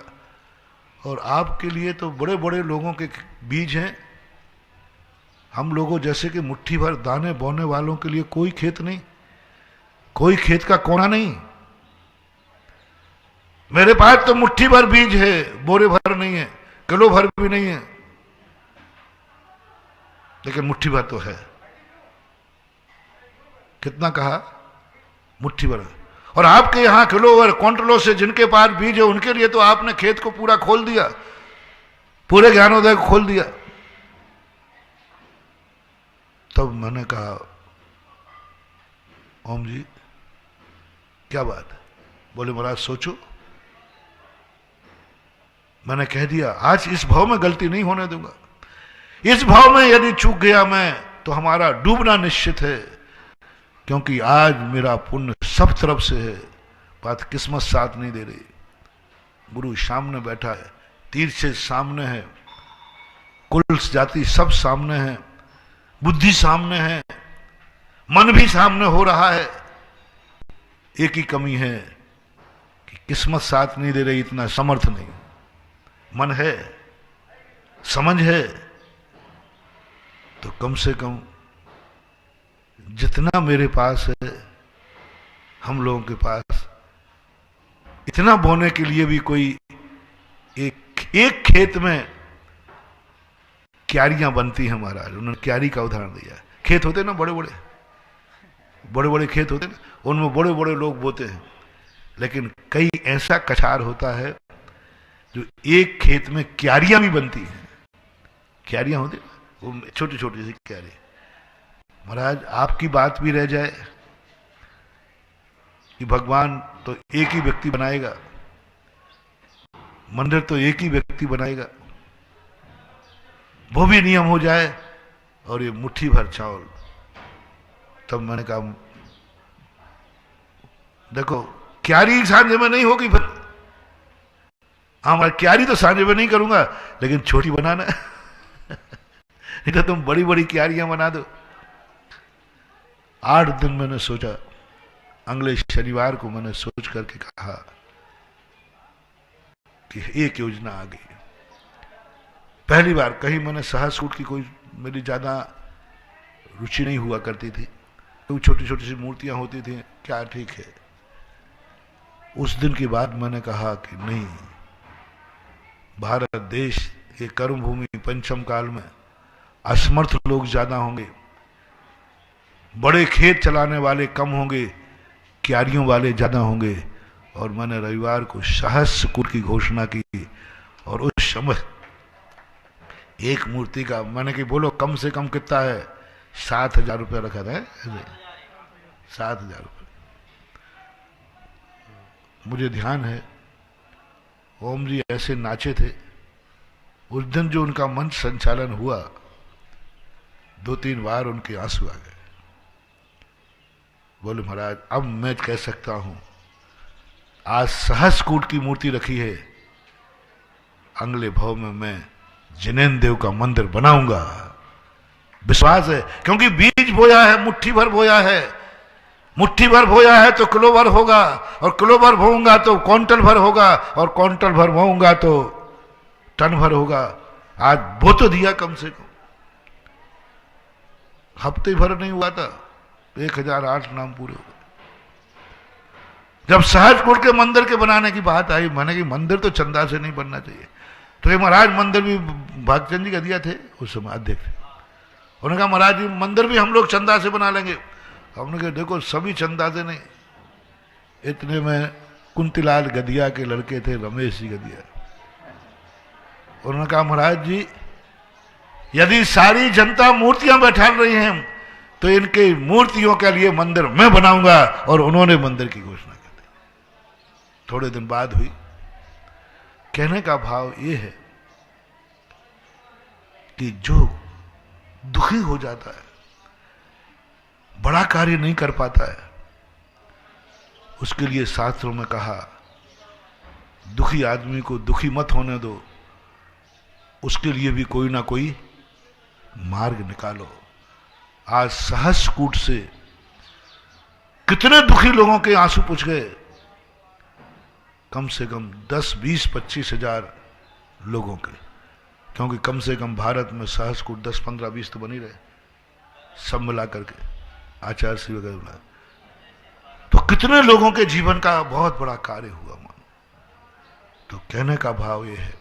और आपके लिए तो बड़े बड़े लोगों के बीज हैं, हम लोगों जैसे कि मुट्ठी भर दाने बोने वालों के लिए कोई खेत नहीं, कोई खेत का कोना नहीं। मेरे पास तो मुट्ठी भर बीज है, बोरे भर नहीं है, किलो भर भी नहीं है, लेकिन मुट्ठी भर तो है। कितना कहा? मुट्ठी भर। और आपके यहां किलो और क्विंटलों से जिनके पास बीज है उनके लिए तो आपने खेत को पूरा खोल दिया, पूरे ज्ञानोदय को खोल दिया। तब मैंने कहा ओम जी क्या बात है? बोले महाराज सोचो। मैंने कह दिया आज इस भाव में गलती नहीं होने दूंगा, इस भाव में यदि चूक गया मैं तो हमारा डूबना निश्चित है। क्योंकि आज मेरा पुण्य सब तरफ से है, बात किस्मत साथ नहीं दे रही। गुरु सामने बैठा है, तीर से सामने है, कुल जाति सब सामने है, बुद्धि सामने है, मन भी सामने हो रहा है। एक ही कमी है कि किस्मत साथ नहीं दे रही, इतना समर्थ नहीं। मन है, समझ है, तो कम से कम जितना मेरे पास है, हम लोगों के पास इतना बोने के लिए भी कोई एक खेत में क्यारियां बनती हैं महाराज। उन्होंने क्यारी का उदाहरण दिया। खेत होते ना बड़े बड़े खेत होते ना, उनमें बड़े बड़े लोग बोते हैं, लेकिन कई ऐसा कछार होता है जो एक खेत में क्यारियां भी बनती हैं, क्यारियां होती हैं, वो छोटी छोटी सी क्यारी। महाराज आपकी बात भी रह जाए कि भगवान तो एक ही व्यक्ति बनाएगा, मंदिर तो एक ही व्यक्ति बनाएगा, वो भी नियम हो जाए और ये मुट्ठी भर चावल। तब मैंने कहा देखो क्यारी सांझे में नहीं होगी, फिर हमारी क्यारी तो सांझे में नहीं करूंगा, लेकिन छोटी बनाना नहीं तो तुम बड़ी बड़ी क्यारियां बना दो। 8 दिन मैंने सोचा, अगले शनिवार को मैंने सोच करके कहा कि एक योजना आ गई। पहली बार कहीं मैंने सहज कूट की कोई मेरी ज्यादा रुचि नहीं हुआ करती थी, तो छोटी छोटी सी मूर्तियां होती थी, क्या ठीक है। उस दिन के बाद मैंने कहा कि नहीं, भारत देश ये कर्म भूमि पंचम काल में असमर्थ लोग ज्यादा होंगे, बड़े खेत चलाने वाले कम होंगे, क्यारियों वाले ज्यादा होंगे। और मैंने रविवार को सहस्त्र कूट की घोषणा की, और उस समय एक मूर्ति का मैंने कि बोलो कम से कम कितना है, 7,000 रुपया रखा था। 7,000 रुपये। मुझे ध्यान है ओम जी ऐसे नाचे थे उस दिन, जो उनका मंच संचालन हुआ 2-3 बार उनके आंसू आ गए। बोले महाराज अब मैं कह सकता हूं, आज सहस्त्र कूट की मूर्ति रखी है, अगले भाव में मैं जिनेन्द्र देव का मंदिर बनाऊंगा। विश्वास है, क्योंकि बीज बोया है, मुट्ठी भर बोया है, मुट्ठी भर बोया है तो किलो भर होगा, और किलो भर बोऊंगा तो क्विंटल भर होगा, और क्विंटल भर बोऊंगा तो टन भर होगा। आज बो तो दिया, कम से कम हफ्ते भर नहीं हुआ था 1008 नाम पूरे हो गए। जब सहजपुर के मंदिर के बनाने की बात आई, मैंने कि मंदिर तो चंदा से नहीं बनना चाहिए। तो ये महाराज मंदिर भी भागचंद जी का दिया थे उस समय अध्यक्ष, उन्होंने कहा महाराज जी मंदिर भी हम लोग चंदा से बना लेंगे। हमने कहा देखो सभी चंदा से नहीं। इतने में कुंतीलाल गदिया के लड़के थे, रमेश जी गदिया, उन्होंने कहा महाराज जी यदि सारी जनता मूर्तियां बैठा रही हैं तो इनके मूर्तियों के लिए मंदिर मैं बनाऊंगा। और उन्होंने मंदिर की घोषणा कर दी। थोड़े दिन बाद हुई। कहने का भाव ये है कि जो दुखी हो जाता है, बड़ा कार्य नहीं कर पाता है, उसके लिए शास्त्रों में कहा दुखी आदमी को दुखी मत होने दो, उसके लिए भी कोई ना कोई मार्ग निकालो। आज सहस्त्र कूट से कितने दुखी लोगों के आंसू पूछ गए, कम से कम 10, 20, 25 हजार लोगों के, क्योंकि कम से कम भारत में सहस्त्र कूट 10, 15, 20 तो बन ही रहे, सब मिला करके आचार्य श्री वगैरह। तो कितने लोगों के जीवन का बहुत बड़ा कार्य हुआ मान। तो कहने का भाव यह है,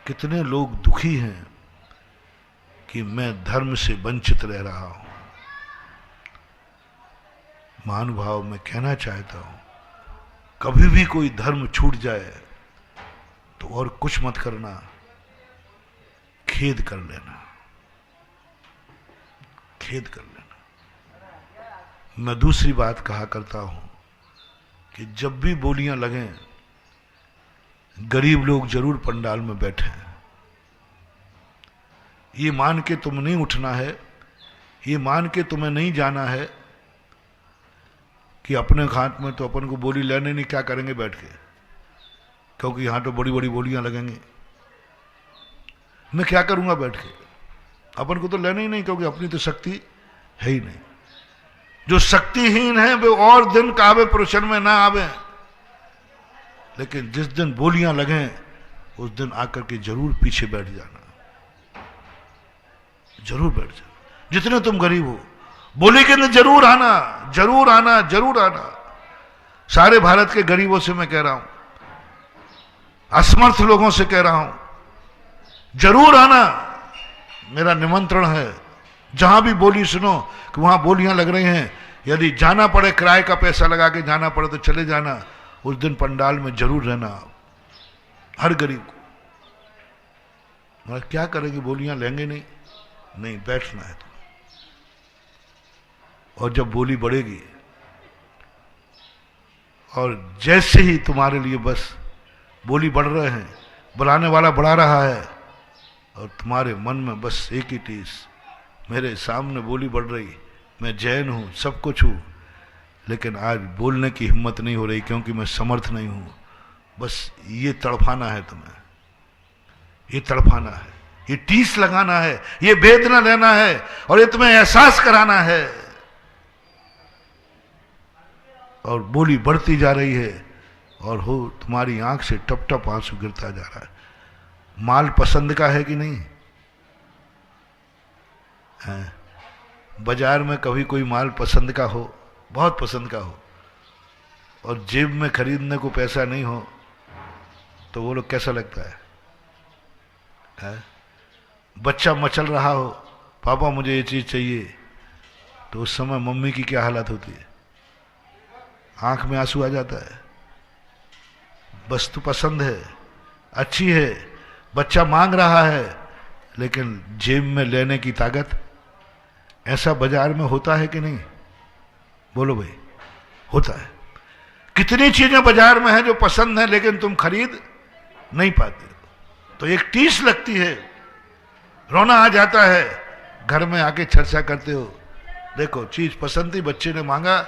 कितने लोग दुखी हैं कि मैं धर्म से वंचित रह रहा हूं। महानुभाव मैं कहना चाहता हूं, कभी भी कोई धर्म छूट जाए तो और कुछ मत करना, खेद कर लेना, खेद कर लेना। मैं दूसरी बात कहा करता हूं कि जब भी बोलियां लगें, गरीब लोग जरूर पंडाल में बैठे हैं। ये मान के तुम नहीं उठना है, ये मान के तुम्हें नहीं जाना है कि अपने हाथ में तो अपन को बोली लेने नहीं, क्या करेंगे बैठ के, क्योंकि यहां तो बड़ी बड़ी बोलियां लगेंगी, मैं क्या करूंगा बैठ के, अपन को तो लेना ही नहीं, क्योंकि अपनी तो शक्ति है ही नहीं। जो शक्तिहीन है वे और दिन कावे प्रवचन में ना आवे, लेकिन जिस दिन बोलियां लगें उस दिन आकर के जरूर पीछे बैठ जाना, जरूर बैठ जाना। जितने तुम गरीब हो, बोली के अंदर जरूर आना, जरूर आना, जरूर आना। सारे भारत के गरीबों से मैं कह रहा हूं, असमर्थ लोगों से कह रहा हूं, जरूर आना, मेरा निमंत्रण है। जहां भी बोली सुनो कि वहां बोलियां लग रही हैं, यदि जाना पड़े, किराए का पैसा लगा के जाना पड़े तो चले जाना, उस दिन पंडाल में जरूर रहना। हर गरीब को। मगर क्या करेंगे, बोलियां लेंगे नहीं, नहीं बैठना है तुम्हें। और जब बोली बढ़ेगी और जैसे ही तुम्हारे लिए बस बोली बढ़ रहे हैं, बुलाने वाला बढ़ा रहा है और तुम्हारे मन में बस एक ही टीस, मेरे सामने बोली बढ़ रही, मैं जैन हूं, सब कुछ हूं, लेकिन आज बोलने की हिम्मत नहीं हो रही क्योंकि मैं समर्थ नहीं हूं। बस ये तड़फाना है तुम्हें, ये तड़फाना है, ये टीस लगाना है, ये वेदना लेना है और ये तुम्हें एहसास कराना है। और बोली बढ़ती जा रही है और हो तुम्हारी आंख से टप टप आंसू गिरता जा रहा है। माल पसंद का है कि नहीं है? बाजार में कभी कोई माल पसंद का हो, बहुत पसंद का हो, और जेब में खरीदने को पैसा नहीं हो, तो वो लोग कैसा लगता है? बच्चा मचल रहा हो, पापा मुझे ये चीज चाहिए, तो उस समय मम्मी की क्या हालत होती है? आंख में आंसू आ जाता है। वस्तु पसंद है, अच्छी है, बच्चा मांग रहा है, लेकिन जेब में लेने की ताकत। ऐसा बाजार में होता है कि नहीं? बोलो भाई, होता है। कितनी चीजें बाजार में हैं जो पसंद है लेकिन तुम खरीद नहीं पाते, तो एक टीस लगती है, रोना आ जाता है। घर में आके चर्चा करते हो, देखो चीज पसंद थी, बच्चे ने मांगा,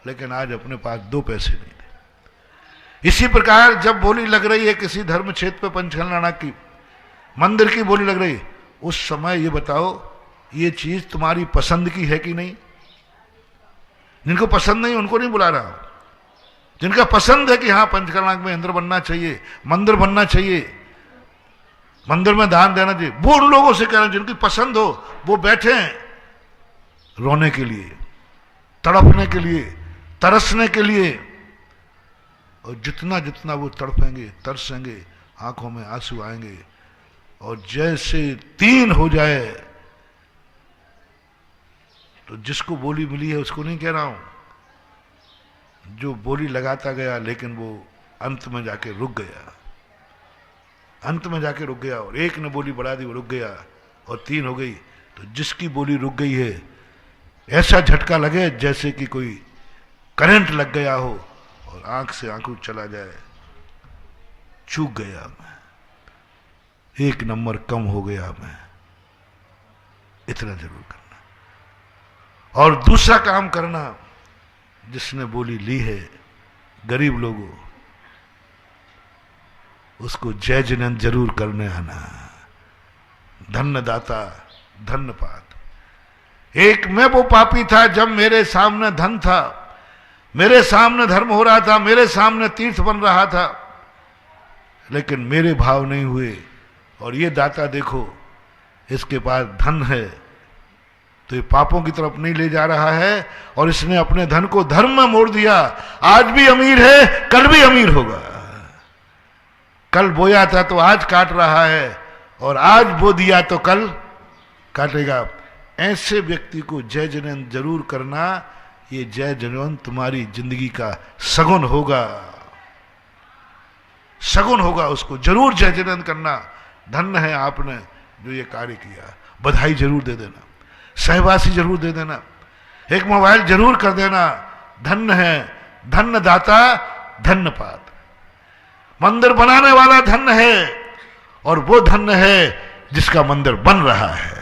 लेकिन आज अपने पास 2 पैसे नहीं थे। इसी प्रकार जब बोली लग रही है किसी धर्म क्षेत्र पे, पंचकल्याण की मंदिर की बोली लग रही, उस समय ये बताओ ये चीज तुम्हारी पसंद की है कि नहीं? जिनको पसंद नहीं उनको नहीं बुला रहा, जिनका पसंद है कि हाँ पंचकल्याण में इंद्र बनना चाहिए, मंदिर बनना चाहिए, मंदिर में दान देना चाहिए, वो उन लोगों से कह रहे हैं जिनकी पसंद हो वो बैठे हैं रोने के लिए, तड़पने के लिए, तरसने के लिए। और जितना जितना वो तड़पेंगे, तरसेंगे, आंखों में आंसू आएंगे, और जैसे 3 हो जाए, तो जिसको बोली मिली है उसको नहीं कह रहा हूं, जो बोली लगाता गया लेकिन वो अंत में जाके रुक गया, अंत में जाके रुक गया, और एक ने बोली बढ़ा दी, वो रुक गया, और 3 हो गई, तो जिसकी बोली रुक गई है ऐसा झटका लगे जैसे कि कोई करंट लग गया हो और आंख से आंखों चला जाए। चूक गया मैं, 1 नंबर कम हो गया मैं, इतना जरूर करना। और दूसरा काम करना, जिसने बोली ली है, गरीब लोगों, उसको जय जिनेंद्र जरूर करने आना। धन्य दाता धन्य पात। एक मैं वो पापी था जब मेरे सामने धन था, मेरे सामने धर्म हो रहा था, मेरे सामने तीर्थ बन रहा था, लेकिन मेरे भाव नहीं हुए। और ये दाता देखो, इसके पास धन है तो ये पापों की तरफ नहीं ले जा रहा है, और इसने अपने धन को धर्म में मोड़ दिया। आज भी अमीर है, कल भी अमीर होगा। कल बोया था तो आज काट रहा है, और आज बो दिया तो कल काटेगा। ऐसे व्यक्ति को जय जिनेंद्र जरूर करना। ये जय जिनेंद्र तुम्हारी जिंदगी का सगुन होगा, सगुन होगा, उसको जरूर जय जिनेंद्र करना। धन्य है आपने जो ये कार्य किया। बधाई जरूर दे देना, सहवासी जरूर दे देना, एक मोबाइल जरूर कर देना। धन्य है, धन्य दाता धन्य पात। मंदिर बनाने वाला धन्य है, और वो धन्य है जिसका मंदिर बन रहा है।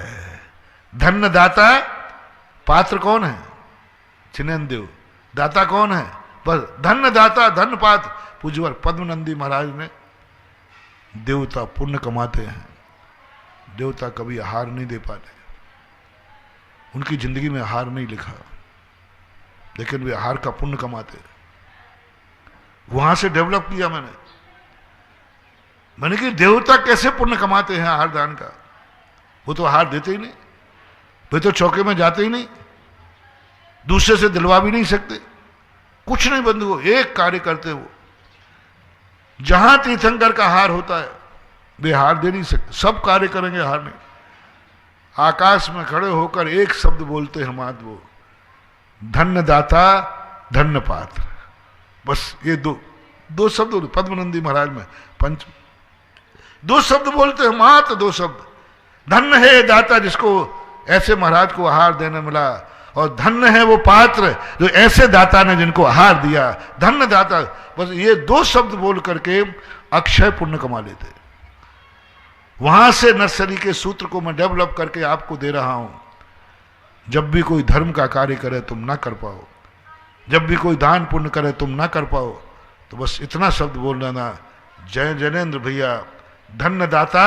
धन्य दाता। पात्र कौन है? जिनेंद्र देव। दाता कौन है? बस धन्य दाता धन्य पात्र। पूज्यवर पद्मनंदी महाराज ने, देवता पुण्य कमाते हैं, देवता कभी हार नहीं दे पाते, उनकी जिंदगी में हार नहीं लिखा, लेकिन वे हार का पुण्य कमाते। वहां से डेवलप किया मैंने कि देवता कैसे पुण्य कमाते हैं हार दान का। वो तो हार देते ही नहीं, वे तो चौके में जाते ही नहीं, दूसरे से दिलवा भी नहीं सकते, कुछ नहीं बंधु, एक कार्य करते वो। जहां तीर्थंकर का हार होता है वे हार दे नहीं सकते, सब कार्य करेंगे, हार नहीं। आकाश में खड़े होकर एक शब्द बोलते हैं मात्र वो, धन्य दाता धन्य पात्र। बस ये दो शब्द पद्मनंदी महाराज में पंच दो शब्द बोलते हैं, मात्र दो शब्द। धन्य है दाता जिसको ऐसे महाराज को आहार देने मिला, और धन्य है वो पात्र जो ऐसे दाता ने जिनको आहार दिया। धन्य दाता, बस ये दो शब्द बोल करके अक्षय पुण्य कमा लेते। वहां से नर्सरी के सूत्र को मैं डेवलप करके आपको दे रहा हूं। जब भी कोई धर्म का कार्य करे तुम ना कर पाओ, जब भी कोई दान पुण्य करे तुम ना कर पाओ, तो बस इतना शब्द बोल लेना, जय जैनेन्द्र भैया, धन्य दाता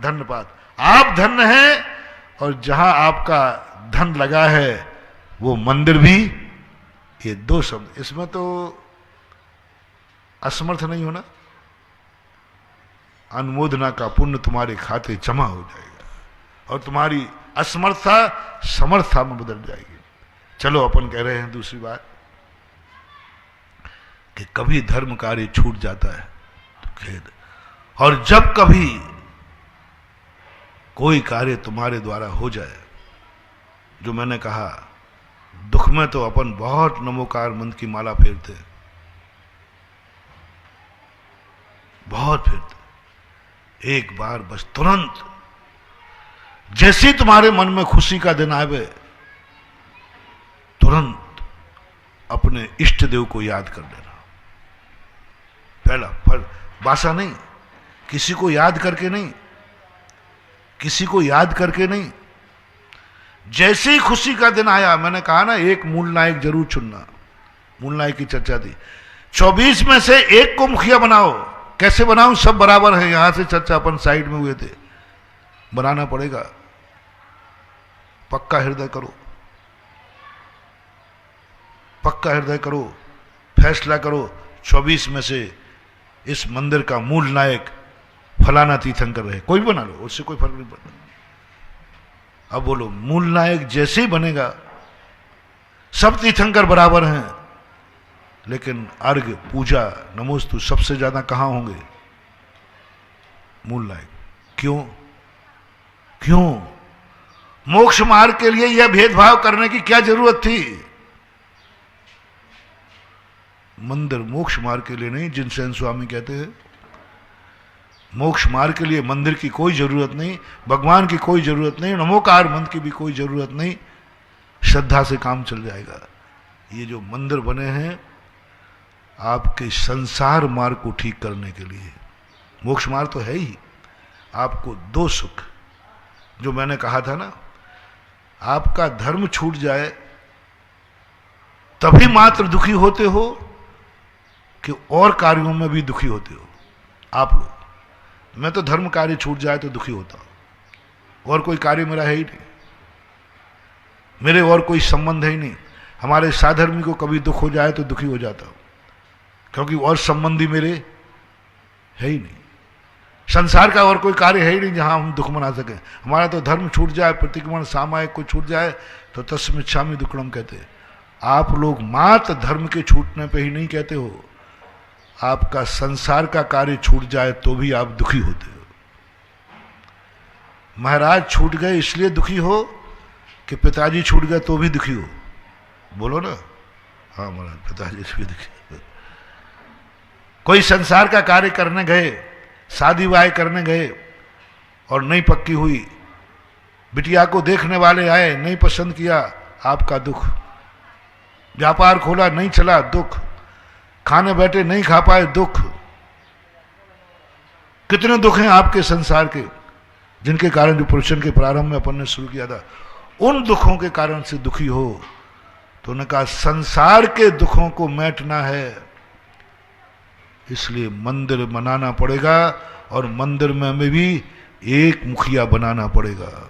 धन्य पात्र। आप धन्य हैं, और जहां आपका धन लगा है वो मंदिर भी। ये दो शब्द, इसमें तो असमर्थ नहीं होना। अनुमोदना का पुण्य तुम्हारे खाते जमा हो जाएगा, और तुम्हारी असमर्थता समर्थता में बदल जाएगी। चलो, अपन कह रहे हैं दूसरी बात कि कभी धर्म कार्य छूट जाता है तो खेद, और जब कभी कोई कार्य तुम्हारे द्वारा हो जाए, जो मैंने कहा, दुख में तो अपन बहुत नमोकार मंत्र की माला फेरते हैं, बहुत फेरते। एक बार बस तुरंत जैसे ही तुम्हारे मन में खुशी का दिन आवे, तुरंत अपने इष्ट देव को याद कर लेना। पहला फल बासा नहीं, किसी को याद करके नहीं, किसी को याद करके नहीं। जैसे ही खुशी का दिन आया, मैंने कहा ना, एक मूल नायक जरूर चुनना। मूल नायक की चर्चा थी, 24 में से एक को मुखिया बनाओ। कैसे बनाऊं? सब बराबर है, यहां से चर्चा अपन साइड में हुए थे। बनाना पड़ेगा, पक्का हृदय करो, पक्का हृदय करो, फैसला करो। 24 में से इस मंदिर का मूल नायक फलाना तीर्थंकर रहे, कोई भी बना लो, उससे कोई फर्क नहीं पड़ता। अब बोलो, मूल नायक जैसे ही बनेगा, सब तीर्थंकर बराबर हैं, लेकिन अर्घ पूजा नमोस्तु सबसे ज्यादा कहां होंगे? मूल नायक। क्यों? क्यों? मोक्ष मार्ग के लिए यह भेदभाव करने की क्या जरूरत थी? मंदिर मोक्ष मार्ग के लिए नहीं, जिनसेन स्वामी कहते हैं, मोक्ष मार्ग के लिए मंदिर की कोई जरूरत नहीं, भगवान की कोई जरूरत नहीं, नमोकार मंत्र की भी कोई जरूरत नहीं। श्रद्धा से काम चल जाएगा। ये जो मंदिर बने हैं आपके संसार मार्ग को ठीक करने के लिए। मोक्ष मार्ग तो है ही। आपको दो सुख, जो मैंने कहा था ना, आपका धर्म छूट जाए तभी मात्र दुखी होते हो कि और कार्यों में भी दुखी होते हो आप लोग। मैं तो धर्म कार्य छूट जाए तो दुखी होता हूं, और कोई कार्य मेरा है ही नहीं, मेरे और कोई संबंध है ही नहीं। हमारे साधर्मी को कभी दुख हो जाए तो दुखी हो जाता हूं, क्योंकि और संबंधी मेरे है ही नहीं। संसार का और कोई कार्य है ही नहीं जहां हम दुख मना सकें। हमारा तो धर्म छूट जाए, प्रतिक्रमण सामायिक को छूट जाए तो तस्मिच्छामि दुक्कडम कहते हैं। आप लोग मात्र धर्म के छूटने पे ही नहीं कहते हो, आपका संसार का कार्य छूट जाए तो भी आप दुखी होते हो। महाराज छूट गए इसलिए दुखी हो कि पिताजी छूट गए तो भी दुखी हो? बोलो ना। हाँ महाराज, पिताजी से भी दुखी हो। कोई संसार का कार्य करने गए, शादी ब्याह करने गए और नहीं पक्की हुई, बिटिया को देखने वाले आए, नहीं पसंद किया, आपका दुख। व्यापार खोला नहीं चला, दुख। खाने बैठे नहीं खा पाए, दुख। कितने दुख हैं आपके संसार के, जिनके कारण जो प्रवचन के प्रारंभ में अपन ने शुरू किया था, उन दुखों के कारण से दुखी हो। तो उन्होंने कहा संसार के दुखों को मैटना है, इसलिए मंदिर बनाना पड़ेगा, और मंदिर में हमें भी एक मुखिया बनाना पड़ेगा।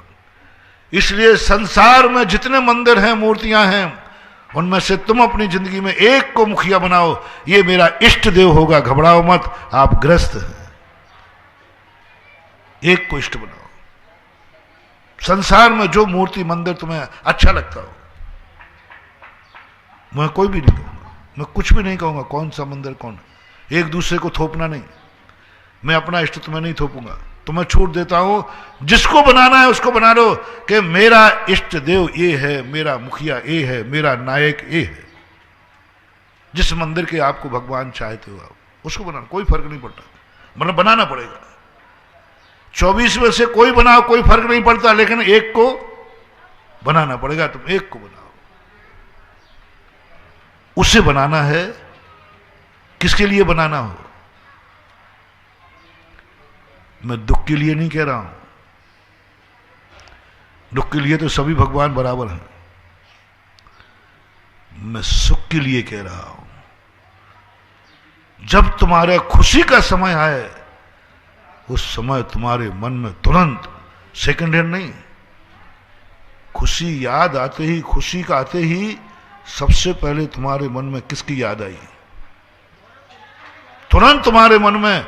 इसलिए संसार में जितने मंदिर हैं, मूर्तियां हैं, उनमें से तुम अपनी जिंदगी में एक को मुखिया बनाओ। ये मेरा इष्ट देव होगा, घबराओ मत, आप ग्रस्त हैं। एक को इष्ट बनाओ। संसार में जो मूर्ति मंदिर तुम्हें अच्छा लगता हो, मैं कोई भी नहीं कहूंगा, मैं कुछ भी नहीं कहूंगा कौन सा मंदिर कौन, एक दूसरे को थोपना नहीं। मैं अपना इष्ट तुम्हें नहीं थोपूंगा, तुम्हें छूट देता हूं, जिसको बनाना है उसको बना लो कि मेरा इष्ट देव ये है, मेरा मुखिया ये है, मेरा नायक ये है। जिस मंदिर के आपको भगवान चाहते हो आप उसको बनाना, कोई फर्क नहीं पड़ता, मतलब बनाना पड़ेगा। 24 में से कोई बनाओ, कोई फर्क नहीं पड़ता, लेकिन एक को बनाना पड़ेगा। तुम एक को बनाओ, उसे बनाना है। किसके लिए बनाना हो? मैं दुख के लिए नहीं कह रहा हूं, दुख के लिए तो सभी भगवान बराबर हैं। मैं सुख के लिए कह रहा हूं। जब तुम्हारे खुशी का समय आए, उस समय तुम्हारे मन में तुरंत, सेकंड हैंड नहीं, खुशी याद आते ही, खुशी का आते ही सबसे पहले तुम्हारे मन में किसकी याद आई? तुरंत तुम्हारे मन में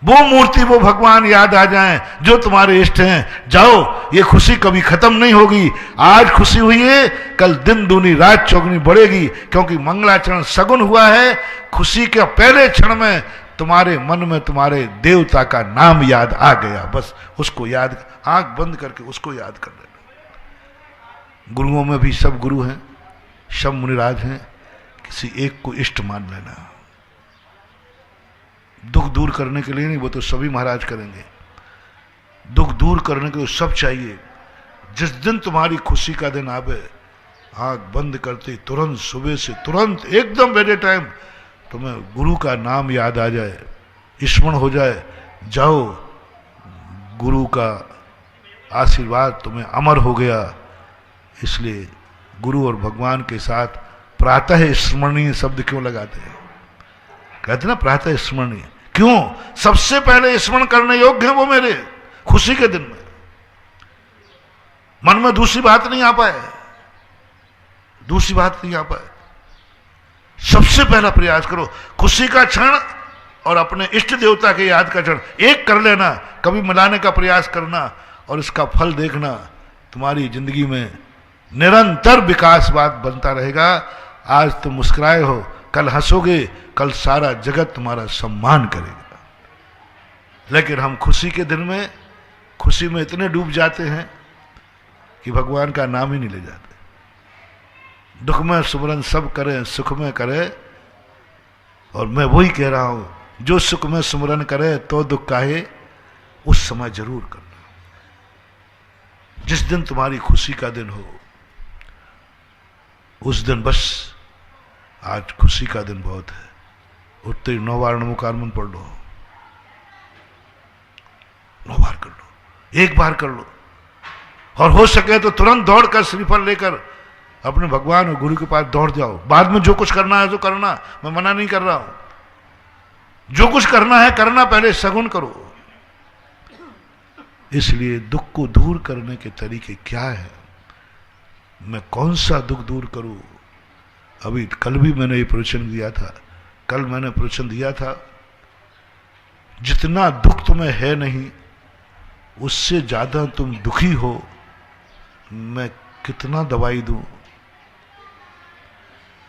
वो मूर्ति, वो भगवान याद आ जाएं जो तुम्हारे इष्ट हैं। जाओ, ये खुशी कभी खत्म नहीं होगी। आज खुशी हुई है, कल दिन दूनी रात चौगुनी बढ़ेगी, क्योंकि मंगलाचरण सगुन हुआ है। खुशी के पहले क्षण में तुम्हारे मन में तुम्हारे देवता का नाम याद आ गया, बस उसको याद, आंख बंद करके उसको याद कर लेना। गुरुओं में भी सब गुरु हैं, सब मुनिराज हैं, किसी एक को इष्ट मान लेना। दुख दूर करने के लिए नहीं, वो तो सभी महाराज करेंगे। दुख दूर करने के लिए सब चाहिए। जिस दिन तुम्हारी खुशी का दिन आवे, आंख बंद करते तुरंत, सुबह से तुरंत एकदम बेडे टाइम तुम्हें गुरु का नाम याद आ जाए, स्मरण हो जाए। जाओ, गुरु का आशीर्वाद तुम्हें अमर हो गया। इसलिए गुरु और भगवान के साथ प्रातः स्मरणीय शब्द क्यों लगाते हैं? कहते ना प्रातः स्मरणीय, क्यों? सबसे पहले स्मरण करने योग्य है वो मेरे खुशी के दिन में। मन में दूसरी बात नहीं आ पाए, दूसरी बात नहीं आ पाए। सबसे पहला प्रयास करो खुशी का क्षण और अपने इष्ट देवता के याद का क्षण एक कर लेना, कभी मिलाने का प्रयास करना, और इसका फल देखना। तुम्हारी जिंदगी में निरंतर विकासवाद बनता रहेगा। आज तुम मुस्कुराए हो, कल हंसोगे, कल सारा जगत तुम्हारा सम्मान करेगा। लेकिन हम खुशी के दिन में, खुशी में इतने डूब जाते हैं कि भगवान का नाम ही नहीं ले जाते। दुख में सुमरन सब करें, सुख में करे। और मैं वही कह रहा हूं, जो सुख में सुमरन करे तो दुख काहे, उस समय जरूर करना। जिस दिन तुम्हारी खुशी का दिन हो, उस दिन बस, आज खुशी का दिन बहुत है, उठते ही 9 बार नमो कारमन पढ़ लो, 9 बार कर लो, 1 बार कर लो, और हो सके तो तुरंत दौड़कर श्रीफल लेकर अपने भगवान और गुरु के पास दौड़ जाओ। बाद में जो कुछ करना है तो करना, मैं मना नहीं कर रहा हूं। जो कुछ करना है करना, पहले सगुन करो। इसलिए दुख को दूर करने के तरीके क्या है? मैं कौन सा दुख दूर करूं? अभी कल भी मैंने ये प्रवचन दिया था। कल मैंने प्रवचन दिया था, जितना दुख तुम्हें है नहीं, उससे ज्यादा तुम दुखी हो, मैं कितना दवाई दूं?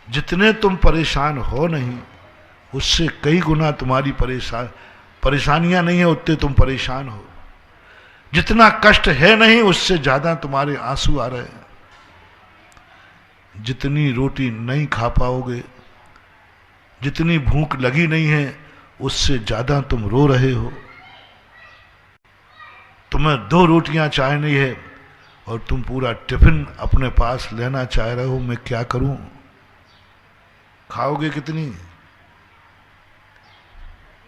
जितने तुम परेशान हो नहीं, उससे कई गुना तुम्हारी परेशानियां नहीं है, उतने तुम परेशान हो। जितना कष्ट है नहीं, उससे ज्यादा तुम्हारे आंसू आ रहे हैं। जितनी रोटी नहीं खा पाओगे, जितनी भूख लगी नहीं है, उससे ज्यादा तुम रो रहे हो। तुम्हें 2 रोटियां चाहिए है और तुम पूरा टिफिन अपने पास लेना चाह रहे हो। मैं क्या करूं? खाओगे कितनी?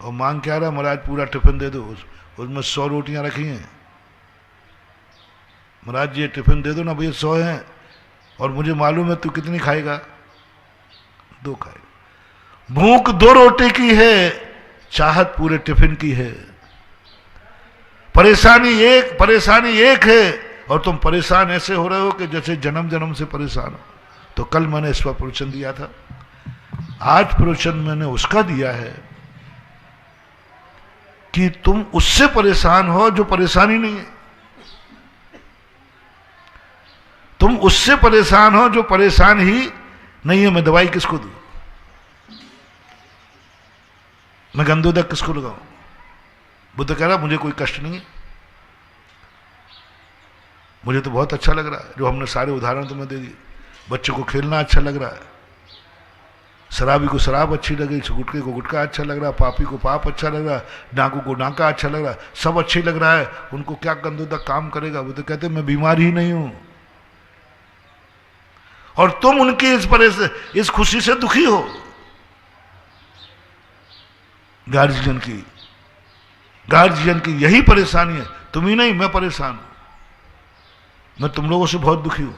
और मांग क्या रहा? महाराज पूरा टिफिन दे दो, उसमें 100 रोटियां रखी हैं। महाराज ये टिफिन दे दो ना भैया, 100 हैं, और मुझे मालूम है तू कितनी खाएगा? 2 खाएगा। भूख 2 रोटी की है, चाहत पूरे टिफिन की है। परेशानी एक है, और तुम परेशान ऐसे हो रहे हो कि जैसे जन्म जन्म से परेशान हो। तो कल मैंने इस पर प्रवचन दिया था, आज प्रवचन मैंने उसका दिया है कि तुम उससे परेशान हो जो परेशानी नहीं है। तुम उससे परेशान हो जो परेशान ही नहीं है। मैं दवाई किसको दूं? मैं गंदोदक किसको लगाऊं? बुद्ध कह रहा मुझे कोई कष्ट नहीं है, मुझे तो बहुत अच्छा लग रहा है। जो हमने सारे उदाहरण तुम्हें दे दिए, बच्चों को खेलना अच्छा लग रहा है, शराबी को शराब अच्छी लग रही, गुटखे को गुटखा अच्छा लग रहा, पापी को पाप अच्छा लग रहा, डाकू को डाका अच्छा लग रहा, सब अच्छे लग रहा है, उनको क्या गंदों तक काम करेगा। वो तो कहते मैं बीमार ही नहीं हूं, और तुम उनकी इस खुशी से दुखी हो। गार्जियन की यही परेशानी है, तुम ही नहीं, मैं परेशान हूं, मैं तुम लोगों से बहुत दुखी हूं,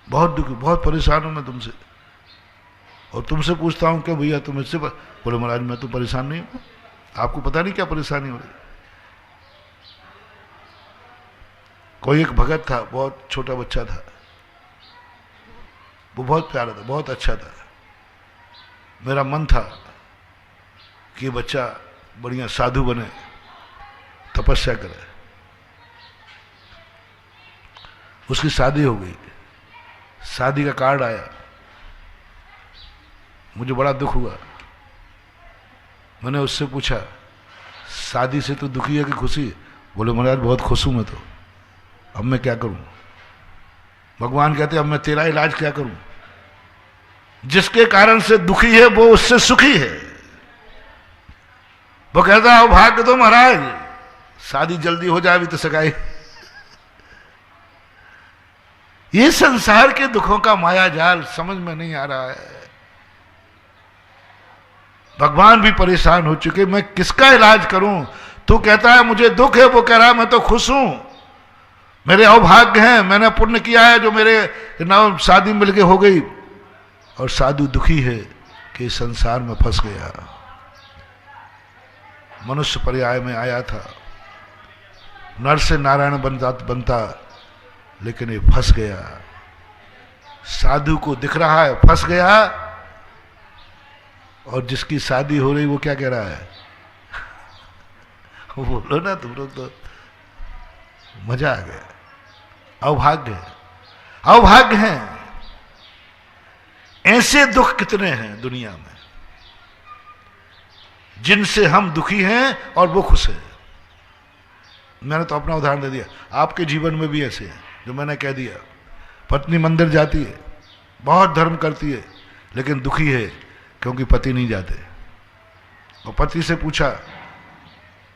बहुत दुखी, बहुत परेशान हूं मैं तुमसे। और तुमसे पूछता हूं कि भैया तुम इससे बोले महाराज मैं तो परेशान नहीं हूं, आपको पता नहीं क्या परेशानी हो रही। कोई एक भगत था, बहुत छोटा बच्चा था, वो बहुत प्यारा था, बहुत अच्छा था। मेरा मन था कि बच्चा बढ़िया साधु बने, तपस्या करे। उसकी शादी हो गई, शादी का कार्ड आया, मुझे बड़ा दुख हुआ। मैंने उससे पूछा शादी से तो दुखी है कि खुशी? बोले महाराज बहुत खुश हूं मैं तो, अब मैं क्या करूं? भगवान कहते अब मैं तेरा इलाज क्या करूं? जिसके कारण से दुखी है वो उससे सुखी है। वो कहता है भाग्य तो महाराज शादी जल्दी हो जाए भी तो सगाई। ये संसार के दुखों का माया जाल समझ में नहीं आ रहा है। भगवान भी परेशान हो चुके, मैं किसका इलाज करूं? तू कहता है मुझे दुख है, वो कह रहा है मैं तो खुश हूं, मेरे अभाग्य हैं, मैंने पुण्य किया है जो मेरे नाम शादी मिलके हो गई। और साधु दुखी है कि संसार में फंस गया। मनुष्य पर्याय में आया था, नर से नारायण बनता, लेकिन ये फंस गया। साधु को दिख रहा है फंस गया, और जिसकी शादी हो रही वो क्या कह रहा है? बोलो ना तुम लोग, तो मजा आ गया। अभाग्य हैं। ऐसे दुख कितने हैं दुनिया में जिनसे हम दुखी हैं और वो खुश है। मैंने तो अपना उदाहरण दे दिया, आपके जीवन में भी ऐसे हैं जो मैंने कह दिया। पत्नी मंदिर जाती है, बहुत धर्म करती है, लेकिन दुखी है क्योंकि पति नहीं जाते। और पति से पूछा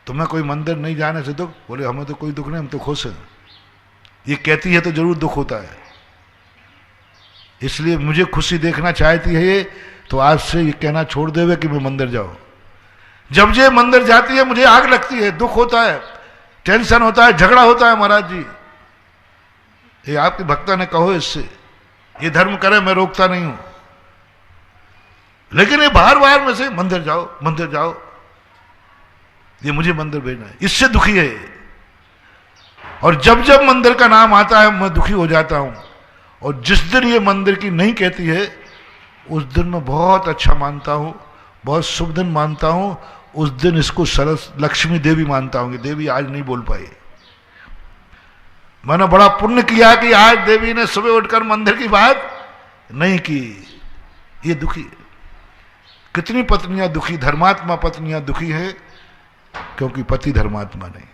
तुम्हें कोई मंदिर नहीं जाने से दुख? बोले हमें तो कोई दुख नहीं, हम तो खुश हैं। ये कहती है तो जरूर दुख होता है। इसलिए मुझे खुशी देखना चाहती है ये, तो आज से ये कहना छोड़ देवे कि मैं मंदिर जाऊं। जब ये मंदिर जाती है मुझे आग लगती है, दुख होता है, टेंशन होता है, झगड़ा होता है। महाराज जी ये आपकी भक्ता ने कहो इससे, ये धर्म करे, मैं रोकता नहीं हूं, लेकिन ये बार बार में से मंदिर जाओ, ये मुझे मंदिर भेजना है, इससे दुखी है। और जब जब मंदिर का नाम आता है मैं दुखी हो जाता हूं। और जिस दिन ये मंदिर की नहीं कहती है उस दिन मैं बहुत अच्छा मानता हूं, बहुत शुभ दिन मानता हूं। उस दिन इसको सरस लक्ष्मी देवी मानता हूं कि देवी आज नहीं बोल पाई। मैंने बड़ा पुण्य किया कि आज देवी ने सुबह उठकर मंदिर की बात नहीं की। ये दुखी है। कितनी पत्नियां दुखी, धर्मात्मा पत्नियां दुखी है क्योंकि पति धर्मात्मा नहीं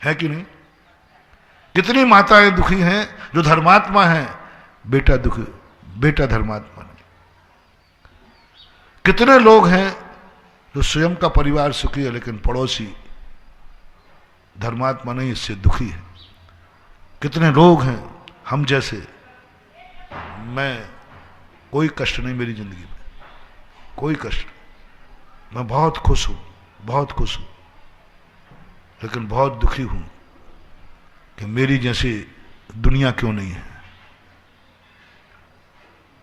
है कि नहीं? कितनी माताएं दुखी हैं जो धर्मात्मा हैं, बेटा धर्मात्मा नहीं। कितने लोग हैं जो स्वयं का परिवार सुखी है लेकिन पड़ोसी धर्मात्मा नहीं, इससे दुखी है। कितने लोग हैं हम जैसे, मैं कोई कष्ट नहीं मेरी जिंदगी में, कोई कष्ट, मैं बहुत खुश हूं, लेकिन बहुत दुखी हूं कि मेरी जैसी दुनिया क्यों नहीं है।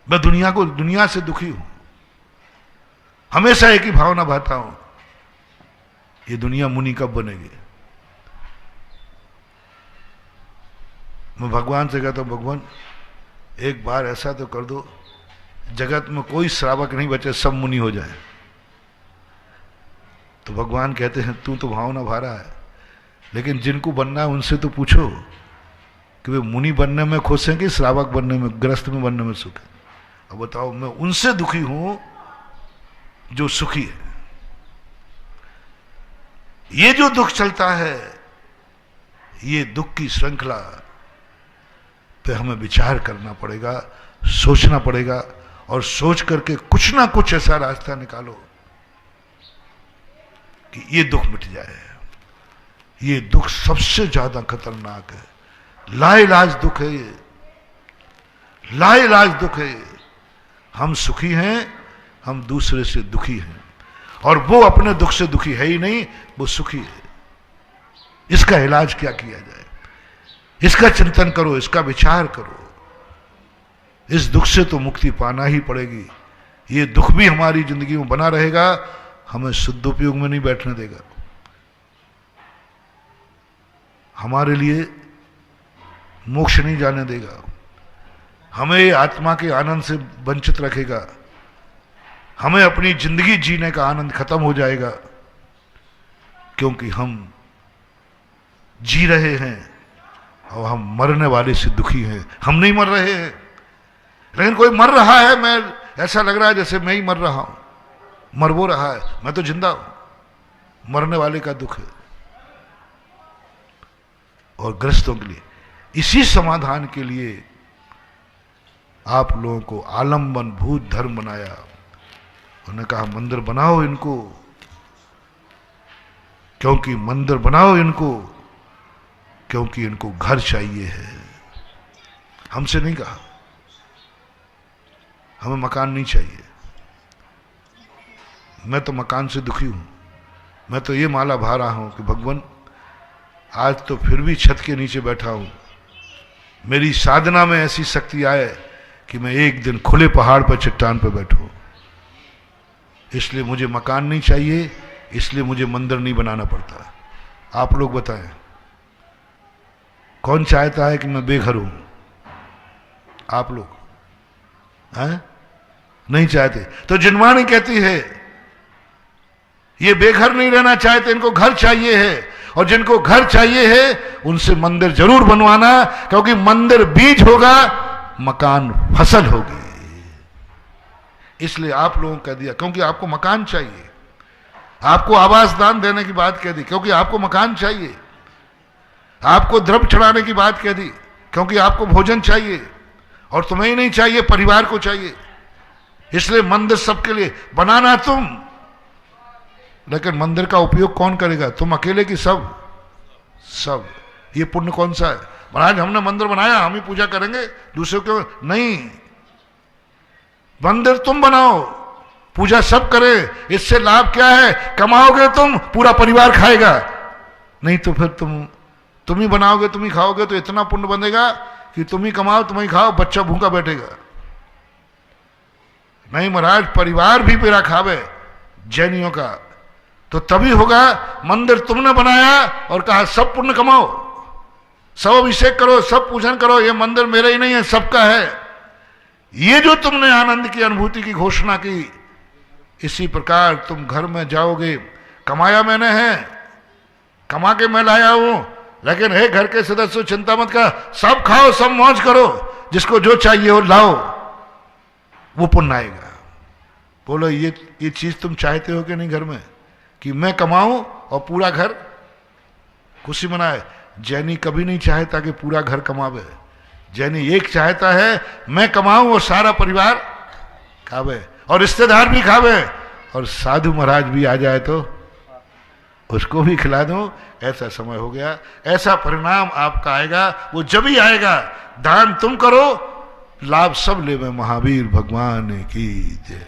मैं दुनिया से दुखी हूं। हमेशा एक ही भावना भाता हूं, ये दुनिया मुनि कब बनेगी। मैं भगवान से कहता हूं भगवान एक बार ऐसा तो कर दो जगत में कोई श्रावक नहीं बचे, सब मुनि हो जाए। तो भगवान कहते हैं तू तो भावना भा रहा है, लेकिन जिनको बनना है उनसे तो पूछो कि वे मुनि बनने में खुश हैं कि श्रावक बनने में, ग्रस्त में बनने में सुख है। अब बताओ, मैं उनसे दुखी हूं जो सुखी है। ये जो दुख चलता है, ये दुख की श्रृंखला पे हमें विचार करना पड़ेगा, सोचना पड़ेगा और सोच करके कुछ ना कुछ ऐसा रास्ता निकालो कि ये दुख मिट जाए। ये दुख सबसे ज्यादा खतरनाक है, लाइलाज दुख है ये, लाइलाज दुख है ये। हम सुखी हैं, हम दूसरे से दुखी हैं, और वो अपने दुख से दुखी है ही नहीं, वो सुखी है। इसका इलाज क्या किया जाए, इसका चिंतन करो, इसका विचार करो। इस दुख से तो मुक्ति पाना ही पड़ेगी। ये दुख भी हमारी जिंदगी में बना रहेगा, हमें सदुपयोग में नहीं बैठने देगा, हमारे लिए मोक्ष नहीं जाने देगा, हमें आत्मा के आनंद से वंचित रखेगा, हमें अपनी जिंदगी जीने का आनंद खत्म हो जाएगा, क्योंकि हम जी रहे हैं और हम मरने वाले से दुखी हैं। हम नहीं मर रहे हैं, लेकिन कोई मर रहा है, मैं ऐसा लग रहा है जैसे मैं ही मर रहा हूं, मर वो रहा है, मैं तो जिंदा हूं। मरने वाले का दुख है। और ग्रस्तों के लिए इसी समाधान के लिए आप लोगों को आलम्बन भूत धर्म बनाया। उन्होंने कहा मंदिर बनाओ इनको, क्योंकि मंदिर बनाओ इनको, क्योंकि इनको घर चाहिए है। हमसे नहीं कहा, हमें मकान नहीं चाहिए। मैं तो मकान से दुखी हूं। मैं तो ये माला भा रहा हूं कि भगवान आज तो फिर भी छत के नीचे बैठा हूं, मेरी साधना में ऐसी शक्ति आए कि मैं एक दिन खुले पहाड़ पर चट्टान पर बैठूं। इसलिए मुझे मकान नहीं चाहिए, इसलिए मुझे मंदिर नहीं बनाना पड़ता। आप लोग बताएं, कौन चाहता है कि मैं बेघर हूं? आप लोग हैं? नहीं चाहते। तो जिनवाणी कहती है ये बेघर नहीं रहना चाहते, इनको घर चाहिए है, और जिनको घर चाहिए है उनसे मंदिर जरूर बनवाना, क्योंकि मंदिर बीज होगा, मकान फसल होगी। इसलिए आप लोगों को कह दिया क्योंकि आपको मकान चाहिए। आपको आवास दान देने की बात कह दी क्योंकि आपको मकान चाहिए। आपको द्रव्य चढ़ाने की बात कह दी क्योंकि आपको भोजन चाहिए, और तुम्हें ही नहीं चाहिए, परिवार को चाहिए। इसलिए मंदिर सबके लिए बनाना तुम, लेकिन मंदिर का उपयोग कौन करेगा? तुम अकेले की सब सब। ये पुण्य कौन सा है? महाराज हमने मंदिर बनाया, हम ही पूजा करेंगे, दूसरे को नहीं। मंदिर तुम बनाओ, पूजा सब करें। इससे लाभ क्या है? कमाओगे तुम, पूरा परिवार खाएगा। नहीं तो फिर तुम ही बनाओगे, तुम ही खाओगे, तो इतना पुण्य बनेगा कि तुम ही कमाओ, तुम ही खाओ, बच्चा भूखा बैठेगा। नहीं महाराज, परिवार भी मेरा खावे जैनियों का, तो तभी होगा। मंदिर तुमने बनाया और कहा सब पुण्य कमाओ, सब अभिषेक करो, सब पूजन करो, ये मंदिर मेरा ही नहीं है, सबका है। ये जो तुमने आनंद की अनुभूति की घोषणा की, इसी प्रकार तुम घर में जाओगे, कमाया मैंने है, कमा के मैं लाया हूं, लेकिन हे घर के सदस्यों चिंता मत कर, सब खाओ, सब मौज करो, जिसको जो चाहिए हो लाओ, वो पुण्य आएगा। बोलो ये चीज तुम चाहते हो कि नहीं घर में, कि मैं कमाऊं और पूरा घर खुशी मनाए? जैनी कभी नहीं चाहता कि पूरा घर कमावे। जैनी एक चाहता है मैं कमाऊं और सारा परिवार खावे, और रिश्तेदार भी खावे, और साधु महाराज भी आ जाए तो उसको भी खिला दो। ऐसा समय हो गया, ऐसा परिणाम आपका आएगा। वो जब ही आएगा, दान तुम करो, लाभ सब ले। महावीर भगवान की जय।